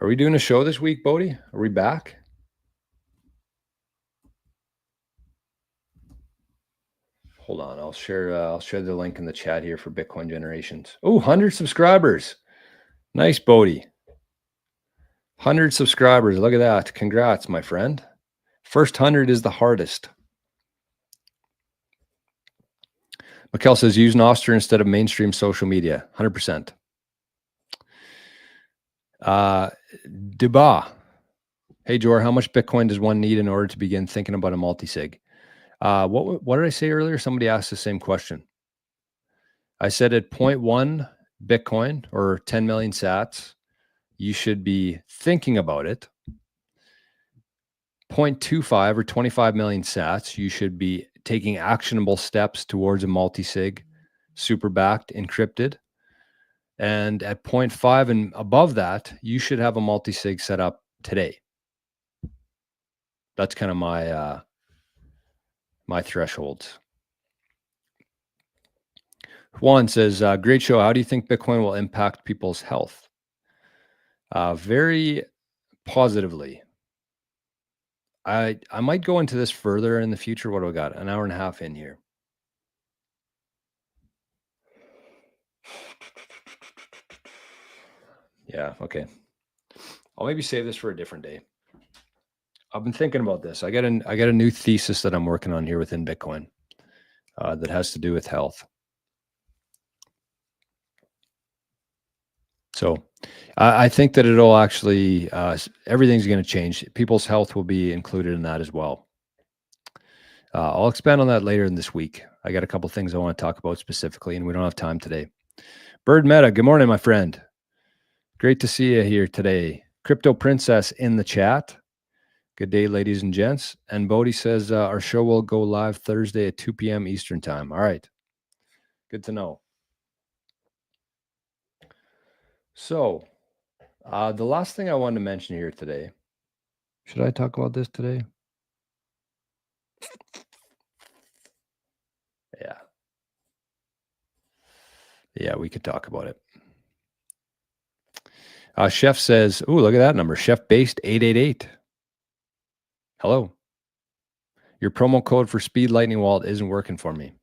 A: Are we doing a show this week, Bodhi? Are we back? Hold on, I'll share the link in the chat here for Bitcoin Generations. Oh, 100 subscribers. Nice, Bodhi. 100 subscribers. Look at that. Congrats, my friend. First 100 is the hardest. Mikkel says, use Noster instead of mainstream social media. 100%. Duba. Hey, Jor, how much Bitcoin does one need in order to begin thinking about a multi-sig? What did I say earlier? Somebody asked the same question. I said at 0.1 Bitcoin or 10 million sats, you should be thinking about it. 0.25 or 25 million sats, you should be taking actionable steps towards a multi-sig, super backed, encrypted. And at 0.5 and above that, you should have a multi-sig set up today. That's kind of my my thresholds. Juan says, great show. How do you think Bitcoin will impact people's health? Very positively. I might go into this further in the future. What do I got? An hour and a half in here. Yeah, okay. I'll maybe save this for a different day. I've been thinking about this. I got a new thesis that I'm working on here within Bitcoin that has to do with health. So I think that it'll actually, everything's going to change. People's health will be included in that as well. I'll expand on that later in this week. I got a couple things I want to talk about specifically, and we don't have time today. Bird Meta, good morning, my friend. Great to see you here today. Crypto Princess in the chat. Good day, ladies and gents. And Bodhi says our show will go live Thursday at 2 p.m. Eastern time. All right. Good to know. So the last thing I wanted to mention here today, should I talk about this today? Yeah, we could talk about it. Chef says, oh, look at that number. Chef based 888. Hello. Your promo code for Speed Lightning Wallet isn't working for me.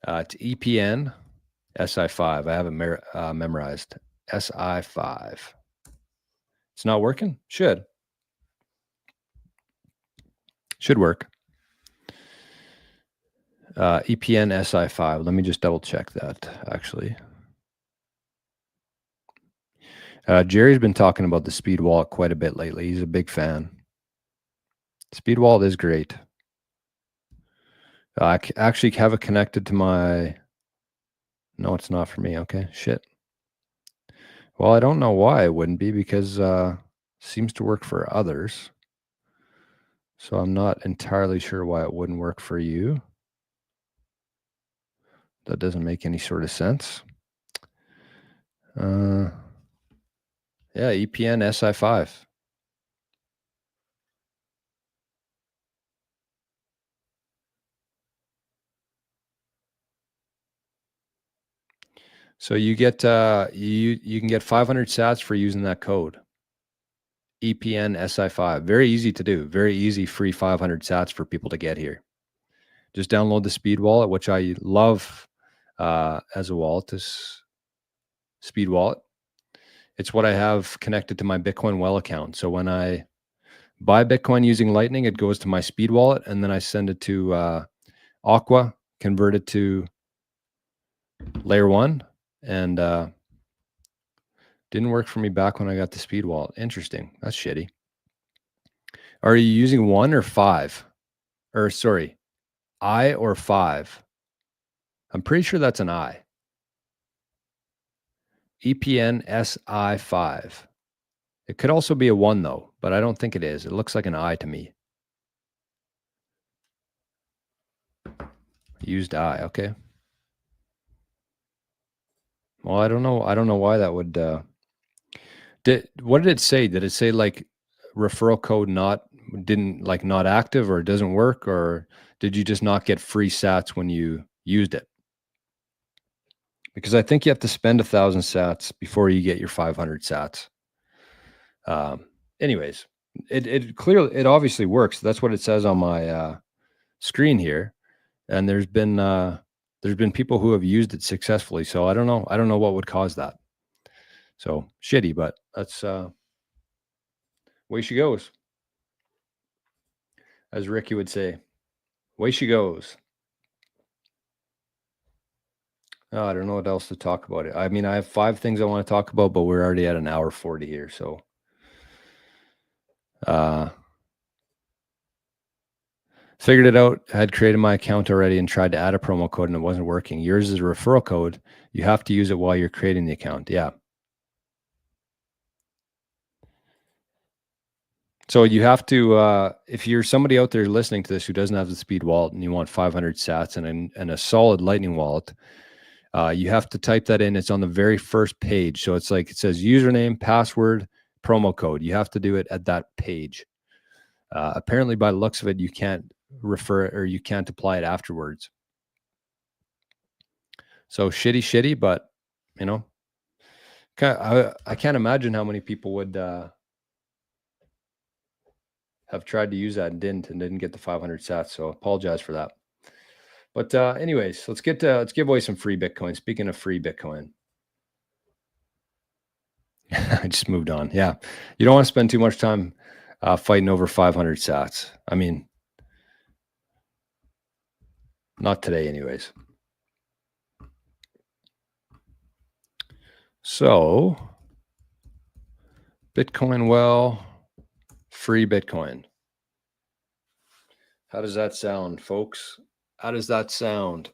A: It's EPN SI5. I have it memorized. SI5. It's not working? Should work. EPN SI5. Let me just double check that, actually. Jerry's been talking about the Speed Wallet quite a bit lately. He's a big fan. Speed Wallet is great. I actually have it connected to my... No, it's not for me. Okay, shit. Well, I don't know why it wouldn't be, because it seems to work for others. So I'm not entirely sure why it wouldn't work for you. That doesn't make any sort of sense. Yeah, EPN SI5. So you get you can get 500 sats for using that code. EPN SI5. Very easy to do. Very easy free 500 sats for people to get here. Just download the Speed Wallet, which I love as a wallet. This Speed Wallet. It's what I have connected to my Bitcoin Well account. So when I buy Bitcoin using Lightning, it goes to my Speed Wallet, and then I send it to Aqua, convert it to layer 1, and didn't work for me back when I got the Speed Wallet. Interesting. That's shitty. Are you using 1 or 5? Or sorry, I or 5? I'm pretty sure that's an I. EPN SI5. It could also be a 1 though, but I don't think it is. It looks like an I to me. Used I. Okay. Well, I don't know. I don't know why that would. What did it say? Did it say like referral code not active, or it doesn't work, or did you just not get free sats when you used it? Because I think you have to spend 1,000 sats before you get your 500 sats. Anyways, it obviously works. That's what it says on my screen here, and there's been people who have used it successfully. So I don't know what would cause that. So shitty, but that's way she goes, as Ricky would say. Way she goes. Oh, I don't know what else to talk about. I mean, I have 5 things I want to talk about, but we're already at an hour 40 here. So, figured it out. I had created my account already and tried to add a promo code, and it wasn't working. Yours is a referral code. You have to use it while you're creating the account. Yeah. So you have to, if you're somebody out there listening to this who doesn't have the Speed Wallet and you want 500 sats and a solid Lightning wallet, you have to type that in. It's on the very first page. So it's like, it says username, password, promo code. You have to do it at that page. Apparently by the looks of it, you can't refer it, or you can't apply it afterwards. So shitty, but you know, I can't imagine how many people would have tried to use that and didn't get the 500 sats. So apologize for that. But anyways, let's give away some free Bitcoin. Speaking of free Bitcoin, I just moved on. Yeah, you don't want to spend too much time fighting over 500 sats. I mean, not today, anyways. So, Bitcoin Well, free Bitcoin. How does that sound, folks? How does that sound?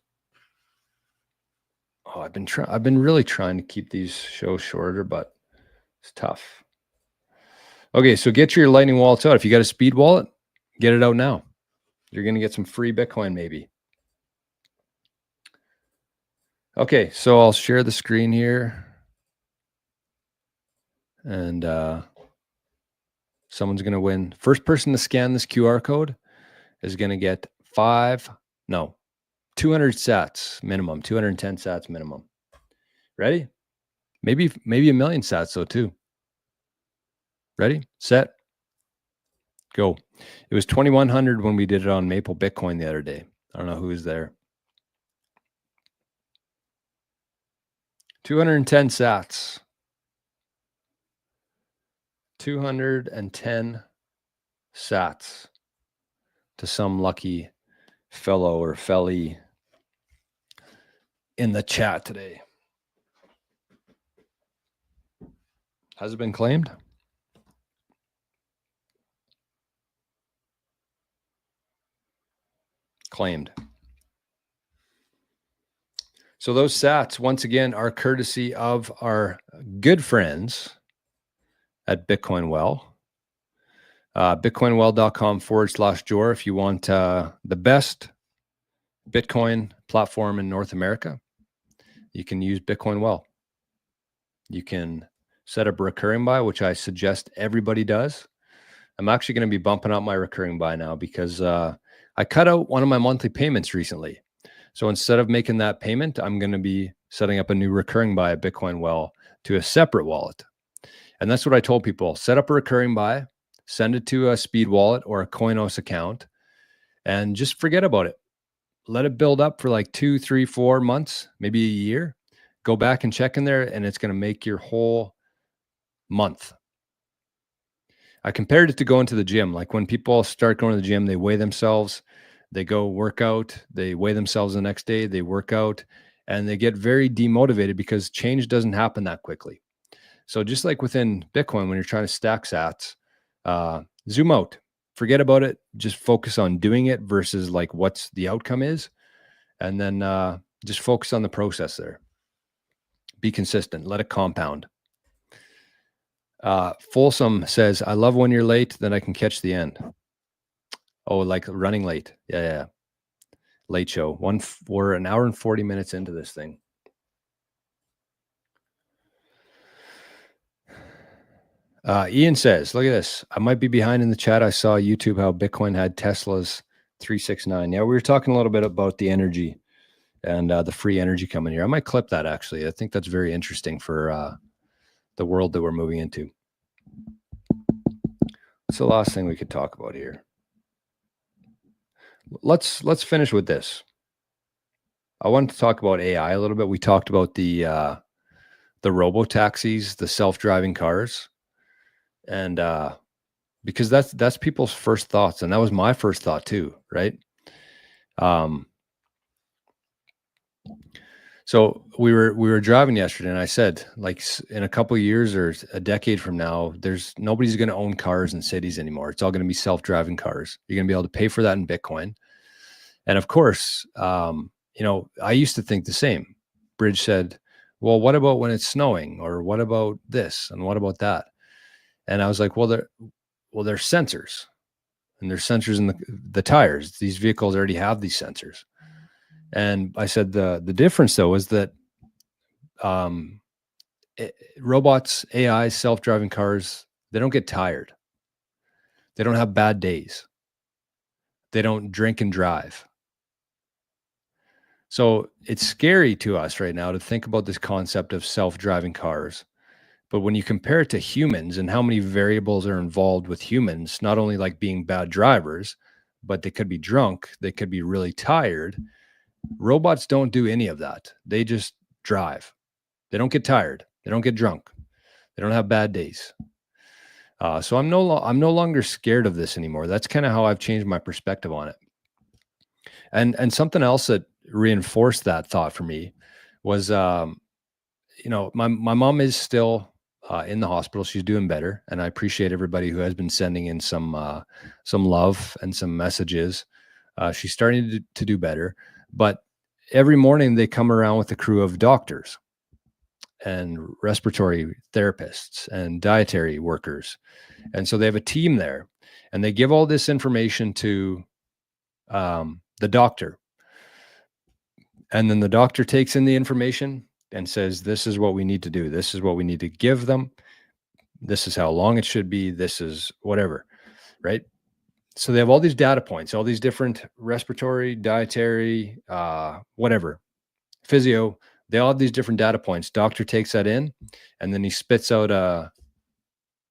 A: Oh, I've been really trying to keep these shows shorter, but it's tough. Okay, so get your Lightning wallets out. If you got a Speed wallet, get it out now. You're going to get some free Bitcoin, maybe. Okay, so I'll share the screen here. And someone's going to win. First person to scan this QR code is going to get 200 sats minimum, 210 sats minimum. Ready? Maybe a million sats though too. Ready, set, go. It was 2,100 when we did it on Maple Bitcoin the other day. I don't know who was there. 210 sats. 210 sats to some lucky fellow or felly in the chat today. Has it been claimed? Claimed. So those sats, once again, are courtesy of our good friends at Bitcoin Well. bitcoinwell.com/Jor if you want the best Bitcoin platform in North America. You can use Bitcoin Well. You can set up a recurring buy, which I suggest everybody does. I'm actually going to be bumping up my recurring buy now because I cut out one of my monthly payments recently. So instead of making that payment, I'm going to be setting up a new recurring buy at Bitcoin Well to a separate wallet. And that's what I told people. Set up a recurring buy, send it to a Speed wallet or a Coinos account, and just forget about it. Let it build up for like 2, 3, 4 months, maybe a year. Go back and check in there, and it's going to make your whole month. I compared it to going to the gym. Like when people start going to the gym, they weigh themselves, they go work out, they weigh themselves the next day, they work out, and they get very demotivated because change doesn't happen that quickly. So just like within Bitcoin, when you're trying to stack sats, zoom out, forget about it, just focus on doing it versus like what's the outcome is. And then just focus on the process there. Be consistent, let it compound. Folsom says, I love when you're late, then I can catch the end. Oh, like running late. Yeah. Late show. We're an hour and 40 minutes into this thing. Ian says, look at this. I might be behind in the chat. I saw YouTube how Bitcoin had Tesla's 369. Yeah, we were talking a little bit about the energy and the free energy coming here. I might clip that actually. I think that's very interesting for the world that we're moving into. What's the last thing we could talk about here? Let's finish with this. I wanted to talk about AI a little bit. We talked about the robo taxis, the self-driving cars, and because that's people's first thoughts, and that was my first thought too, right? So we were driving yesterday, and I said, like, in a couple of years or a decade from now, nobody's going to own cars in cities anymore. It's all going to be self-driving cars. You're going to be able to pay for that in Bitcoin. And of course, I used to think the same. Bridge said, well, what about when it's snowing? Or what about this? And what about that? And I was like, well, there's sensors, and there's sensors in the tires. These vehicles already have these sensors. And I said, the difference though is that robots, AI, self-driving cars, they don't get tired. They don't have bad days. They don't drink and drive. So it's scary to us right now to think about this concept of self-driving cars. But when you compare it to humans and how many variables are involved with humans, not only like being bad drivers, but they could be drunk, they could be really tired. Robots don't do any of that. They just drive. They don't get tired. They don't get drunk. They don't have bad days. So I'm no longer scared of this anymore. That's kind of how I've changed my perspective on it. And something else that reinforced that thought for me was, my mom is still in the hospital. She's doing better, and I appreciate everybody who has been sending in some love and some messages. She's starting to do better, but every morning they come around with a crew of doctors and respiratory therapists and dietary workers. And so they have a team there, and they give all this information to the doctor. And then the doctor takes in the information and says, this is what we need to do. This is what we need to give them. This is how long it should be. This is whatever, right? So they have all these data points, all these different respiratory, dietary, whatever, physio. They all have these different data points. Doctor takes that in, and then he spits out a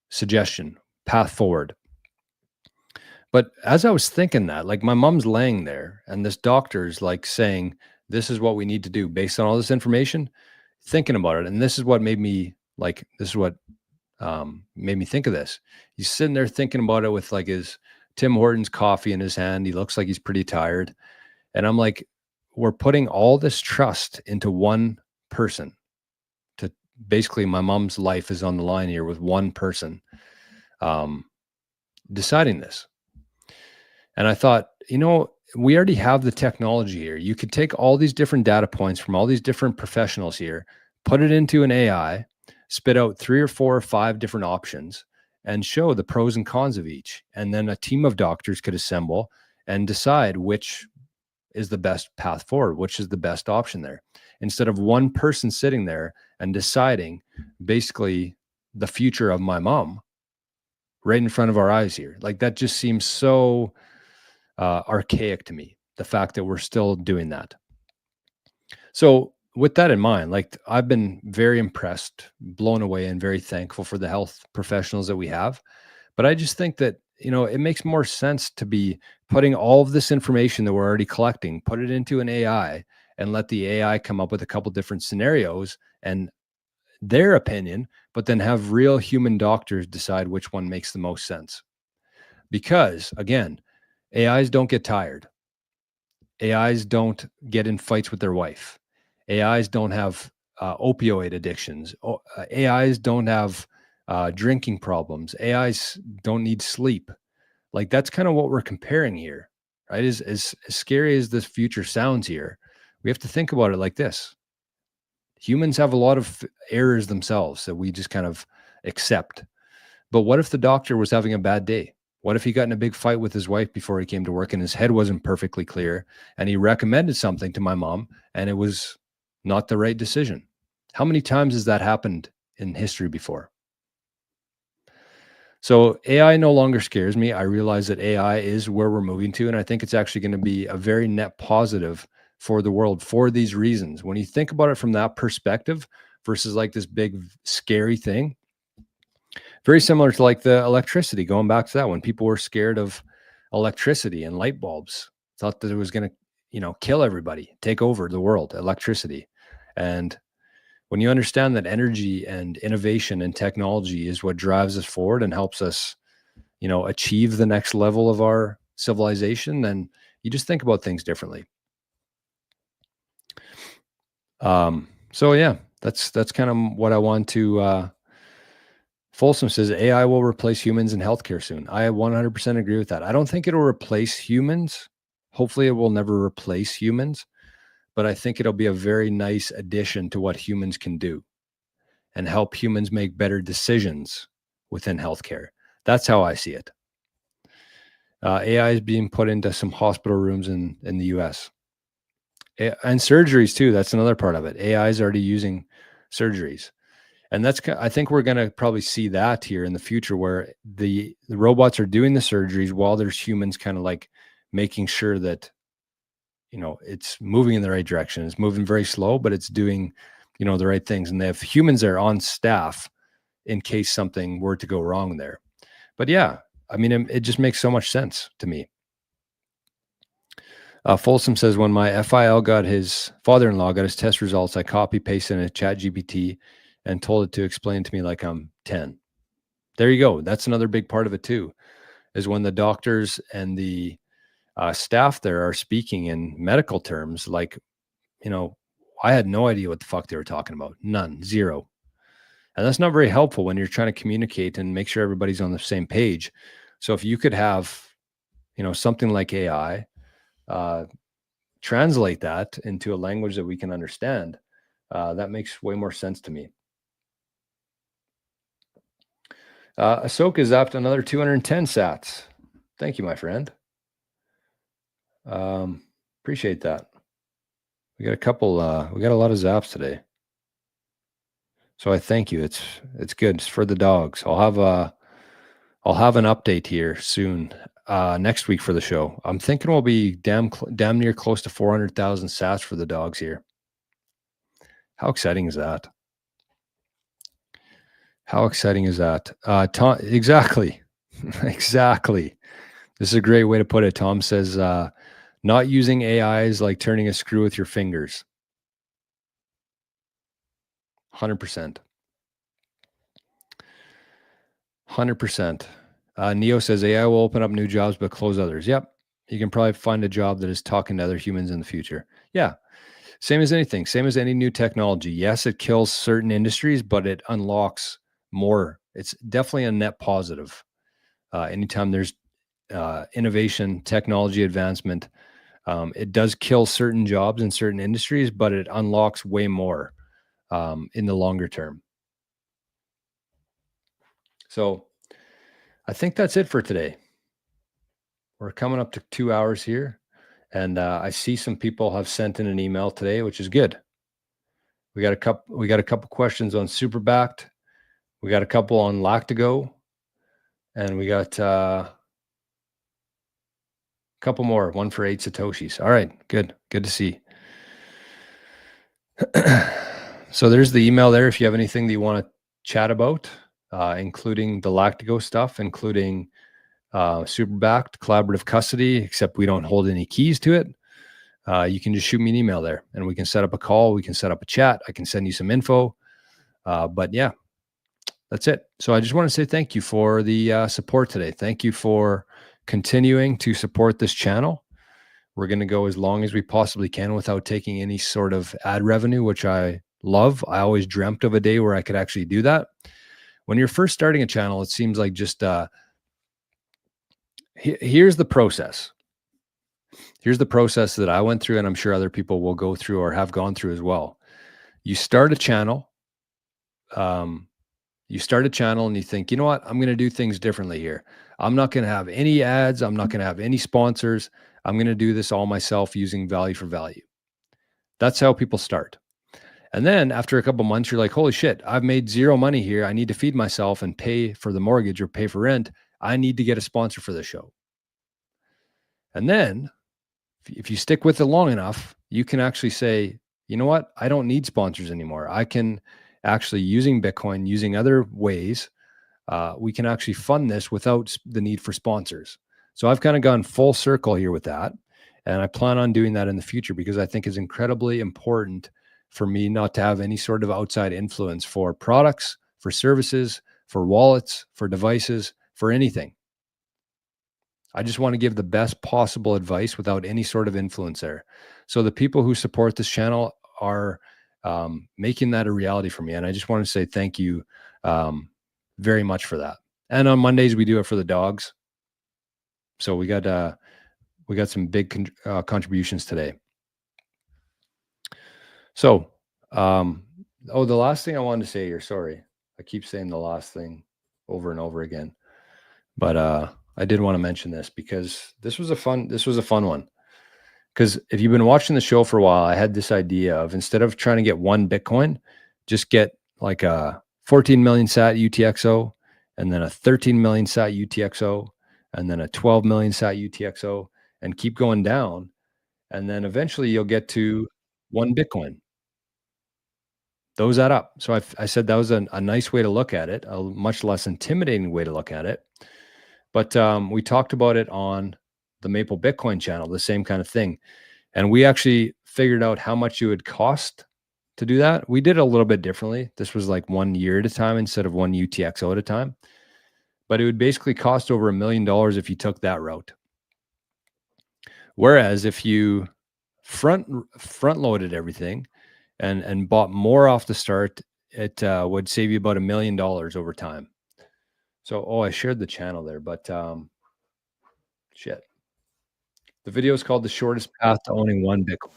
A: suggestion, path forward. But as I was thinking that, like, my mom's laying there, and this doctor's like saying, this is what we need to do based on all this information, thinking about it. And this is what made me made me think of this. He's sitting there thinking about it with like his Tim Hortons coffee in his hand. He looks like he's pretty tired. And I'm like, we're putting all this trust into one person. To basically, my mom's life is on the line here with one person deciding this. And I thought, we already have the technology here. You could take all these different data points from all these different professionals here, put it into an AI, spit out 3 or 4 or 5 different options, and show the pros and cons of each. And then a team of doctors could assemble and decide which is the best path forward, which is the best option there, instead of one person sitting there and deciding basically the future of my mom right in front of our eyes here. Like, that just seems so archaic to me, the fact that we're still doing that. So with that in mind, like, I've been very impressed, blown away, and very thankful for the health professionals that we have. But I just think that, it makes more sense to be putting all of this information that we're already collecting, put it into an AI, and let the AI come up with a couple different scenarios and their opinion, but then have real human doctors decide which one makes the most sense. Because again, AIs don't get tired. AIs don't get in fights with their wife. AIs don't have opioid addictions. AIs don't have drinking problems. AIs don't need sleep. Like, that's kind of what we're comparing here, right? As scary as this future sounds here, we have to think about it like this. Humans have a lot of errors themselves that we just kind of accept. But what if the doctor was having a bad day? What if he got in a big fight with his wife before he came to work and his head wasn't perfectly clear and he recommended something to my mom and it was not the right decision? How many times has that happened in history before? So AI no longer scares me. I realize that AI is where we're moving to, and I think it's actually going to be a very net positive for the world for these reasons. When you think about it from that perspective versus like this big scary thing, very similar to like the electricity, going back to that, when people were scared of electricity and light bulbs, thought that it was going to, kill everybody, take over the world, electricity. And when you understand that energy and innovation and technology is what drives us forward and helps us, achieve the next level of our civilization, then you just think about things differently. So yeah, that's kind of what I want to, Folsom says AI will replace humans in healthcare soon. I 100% agree with that. I don't think it'll replace humans. Hopefully it will never replace humans, but I think it'll be a very nice addition to what humans can do and help humans make better decisions within healthcare. That's how I see it. AI is being put into some hospital rooms in the US. And surgeries too. That's another part of it. AI is already using surgeries. And I think we're going to probably see that here in the future, where the robots are doing the surgeries while there's humans kind of like making sure that, it's moving in the right direction. It's moving very slow, but it's doing, the right things. And they have humans there on staff in case something were to go wrong there. But yeah, I mean, it just makes so much sense to me. Folsom says, when my FIL his father-in-law got his test results, I copy pasted in a chat GPT and told it to explain to me like I'm 10. There you go. That's another big part of it too, is when the doctors and the staff there are speaking in medical terms, like, I had no idea what the fuck they were talking about. None, zero. And that's not very helpful when you're trying to communicate and make sure everybody's on the same page. So if you could have, something like AI, translate that into a language that we can understand, that makes way more sense to me. Ahsoka is up to another 210 sats. Thank you, my friend. Appreciate that. We got a couple, we got a lot of zaps today. So I thank you. It's good. It's for the dogs. I'll have an update here soon, next week for the show. I'm thinking we'll be damn near close to 400,000 sats for the dogs here. How exciting is that? How exciting is that? Tom, exactly. Exactly. This is a great way to put it. Tom says, not using AI is like turning a screw with your fingers. 100%. 100%. Neo says AI will open up new jobs, but close others. Yep. You can probably find a job that is talking to other humans in the future. Yeah. Same as anything, same as any new technology. Yes, it kills certain industries, but it unlocks more. It's definitely a net positive. Anytime there's innovation, technology advancement, it does kill certain jobs in certain industries, but it unlocks way more in the longer term. So I think that's it for today. We're coming up to 2 hours here, and I see some people have sent in an email today, which is good. We got a couple questions on super backed. We got a couple on Lactigo, and we got a couple more. One for 8 Satoshis. All right, good to see. So there's the email there. If you have anything that you want to chat about, including the Lactigo stuff, including super backed collaborative custody, except we don't hold any keys to it. You can just shoot me an email there and we can set up a call. We can set up a chat. I can send you some info. But yeah, that's it. So I just want to say thank you for the support today. Thank you for continuing to support this channel. We're going to go as long as we possibly can without taking any sort of ad revenue, which I love. I always dreamt of a day where I could actually do that. When you're first starting a channel, it seems like just here's the process. Here's the process that I went through, and I'm sure other people will go through or have gone through as well. You start a channel. And you think, you know what? I'm going to do things differently here. I'm not going to have any ads. I'm not going to have any sponsors. I'm going to do this all myself using value for value. That's how people start. And then after a couple months, you're like, holy shit, I've made zero money here. I need to feed myself and pay for the mortgage or pay for rent. I need to get a sponsor for the show. And then if you stick with it long enough, you can actually say, you know what? I don't need sponsors anymore. I can actually, using Bitcoin, using other ways, we can actually fund this without the need for sponsors. So I've kind of gone full circle here with that. And I plan on doing that in the future because I think it's incredibly important for me not to have any sort of outside influence for products, for services, for wallets, for devices, for anything. I just want to give the best possible advice without any sort of influence there. So the people who support this channel are making that a reality for me. And I just want to say thank you very much for that. And on Mondays, we do it for the dogs. So we got some big contributions today. So, the last thing I wanted to say here, sorry, I keep saying the last thing over and over again, but I did want to mention this because this was a fun one. Because if you've been watching the show for a while, I had this idea of, instead of trying to get one Bitcoin, just get like a 14 million sat UTXO, and then a 13 million sat UTXO, and then a 12 million sat UTXO, and keep going down. And then eventually you'll get to one Bitcoin. Those add up. So I said that was a nice way to look at it, a much less intimidating way to look at it. But we talked about it on the Maple Bitcoin channel, the same kind of thing. And we actually figured out how much it would cost to do that. We did it a little bit differently. This was like 1 year at a time instead of one UTXO at a time. But it would basically cost over $1 million if you took that route. Whereas if you front loaded everything and bought more off the start, it would save you about $1 million over time. So, I shared the channel there, but shit. The video is called The Shortest Path to Owning One Bitcoin.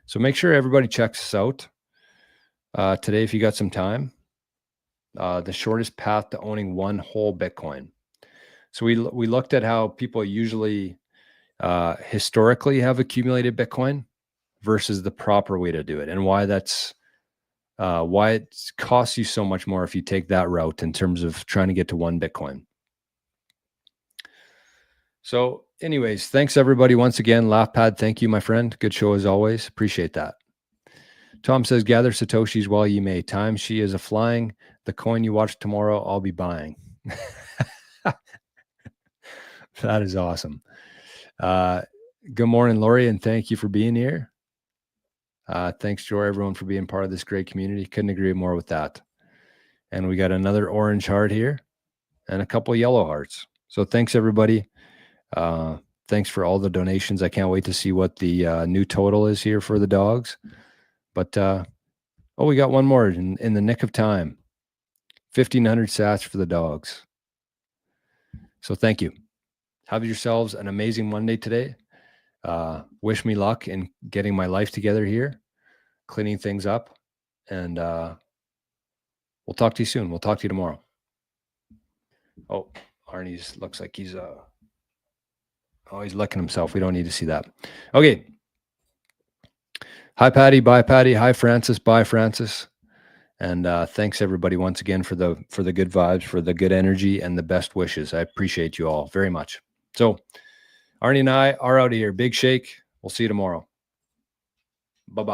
A: So make sure everybody checks this out today if you got some time. The shortest path to owning one whole Bitcoin. So we looked at how people usually historically have accumulated Bitcoin versus the proper way to do it, and why that's why it costs you so much more if you take that route in terms of trying to get to one Bitcoin. So anyways, thanks everybody once again. LaughPad, thank you, my friend. Good show as always. Appreciate that. Tom says, gather Satoshis while you may. Time she is a-flying. The coin you watch tomorrow, I'll be buying. That is awesome. Good morning, Lori, and thank you for being here. Thanks, Joy, everyone, for being part of this great community. Couldn't agree more with that. And we got another orange heart here and a couple yellow hearts. So thanks, everybody. Thanks for all the donations. I can't wait to see what the new total is here for the dogs. But we got one more in the nick of time. 1,500 sats for the dogs. So thank you. Have yourselves an amazing Monday today. Wish me luck in getting my life together here, cleaning things up, and we'll talk to you soon. We'll talk to you tomorrow. Oh, Arnie's looks like he's he's licking himself. We don't need to see that. Okay. Hi, Patty. Bye, Patty. Hi, Francis. Bye, Francis. And thanks everybody once again for the good vibes, for the good energy, and the best wishes. I appreciate you all very much. So Arnie and I are out of here. Big shake. We'll see you tomorrow. Bye-bye.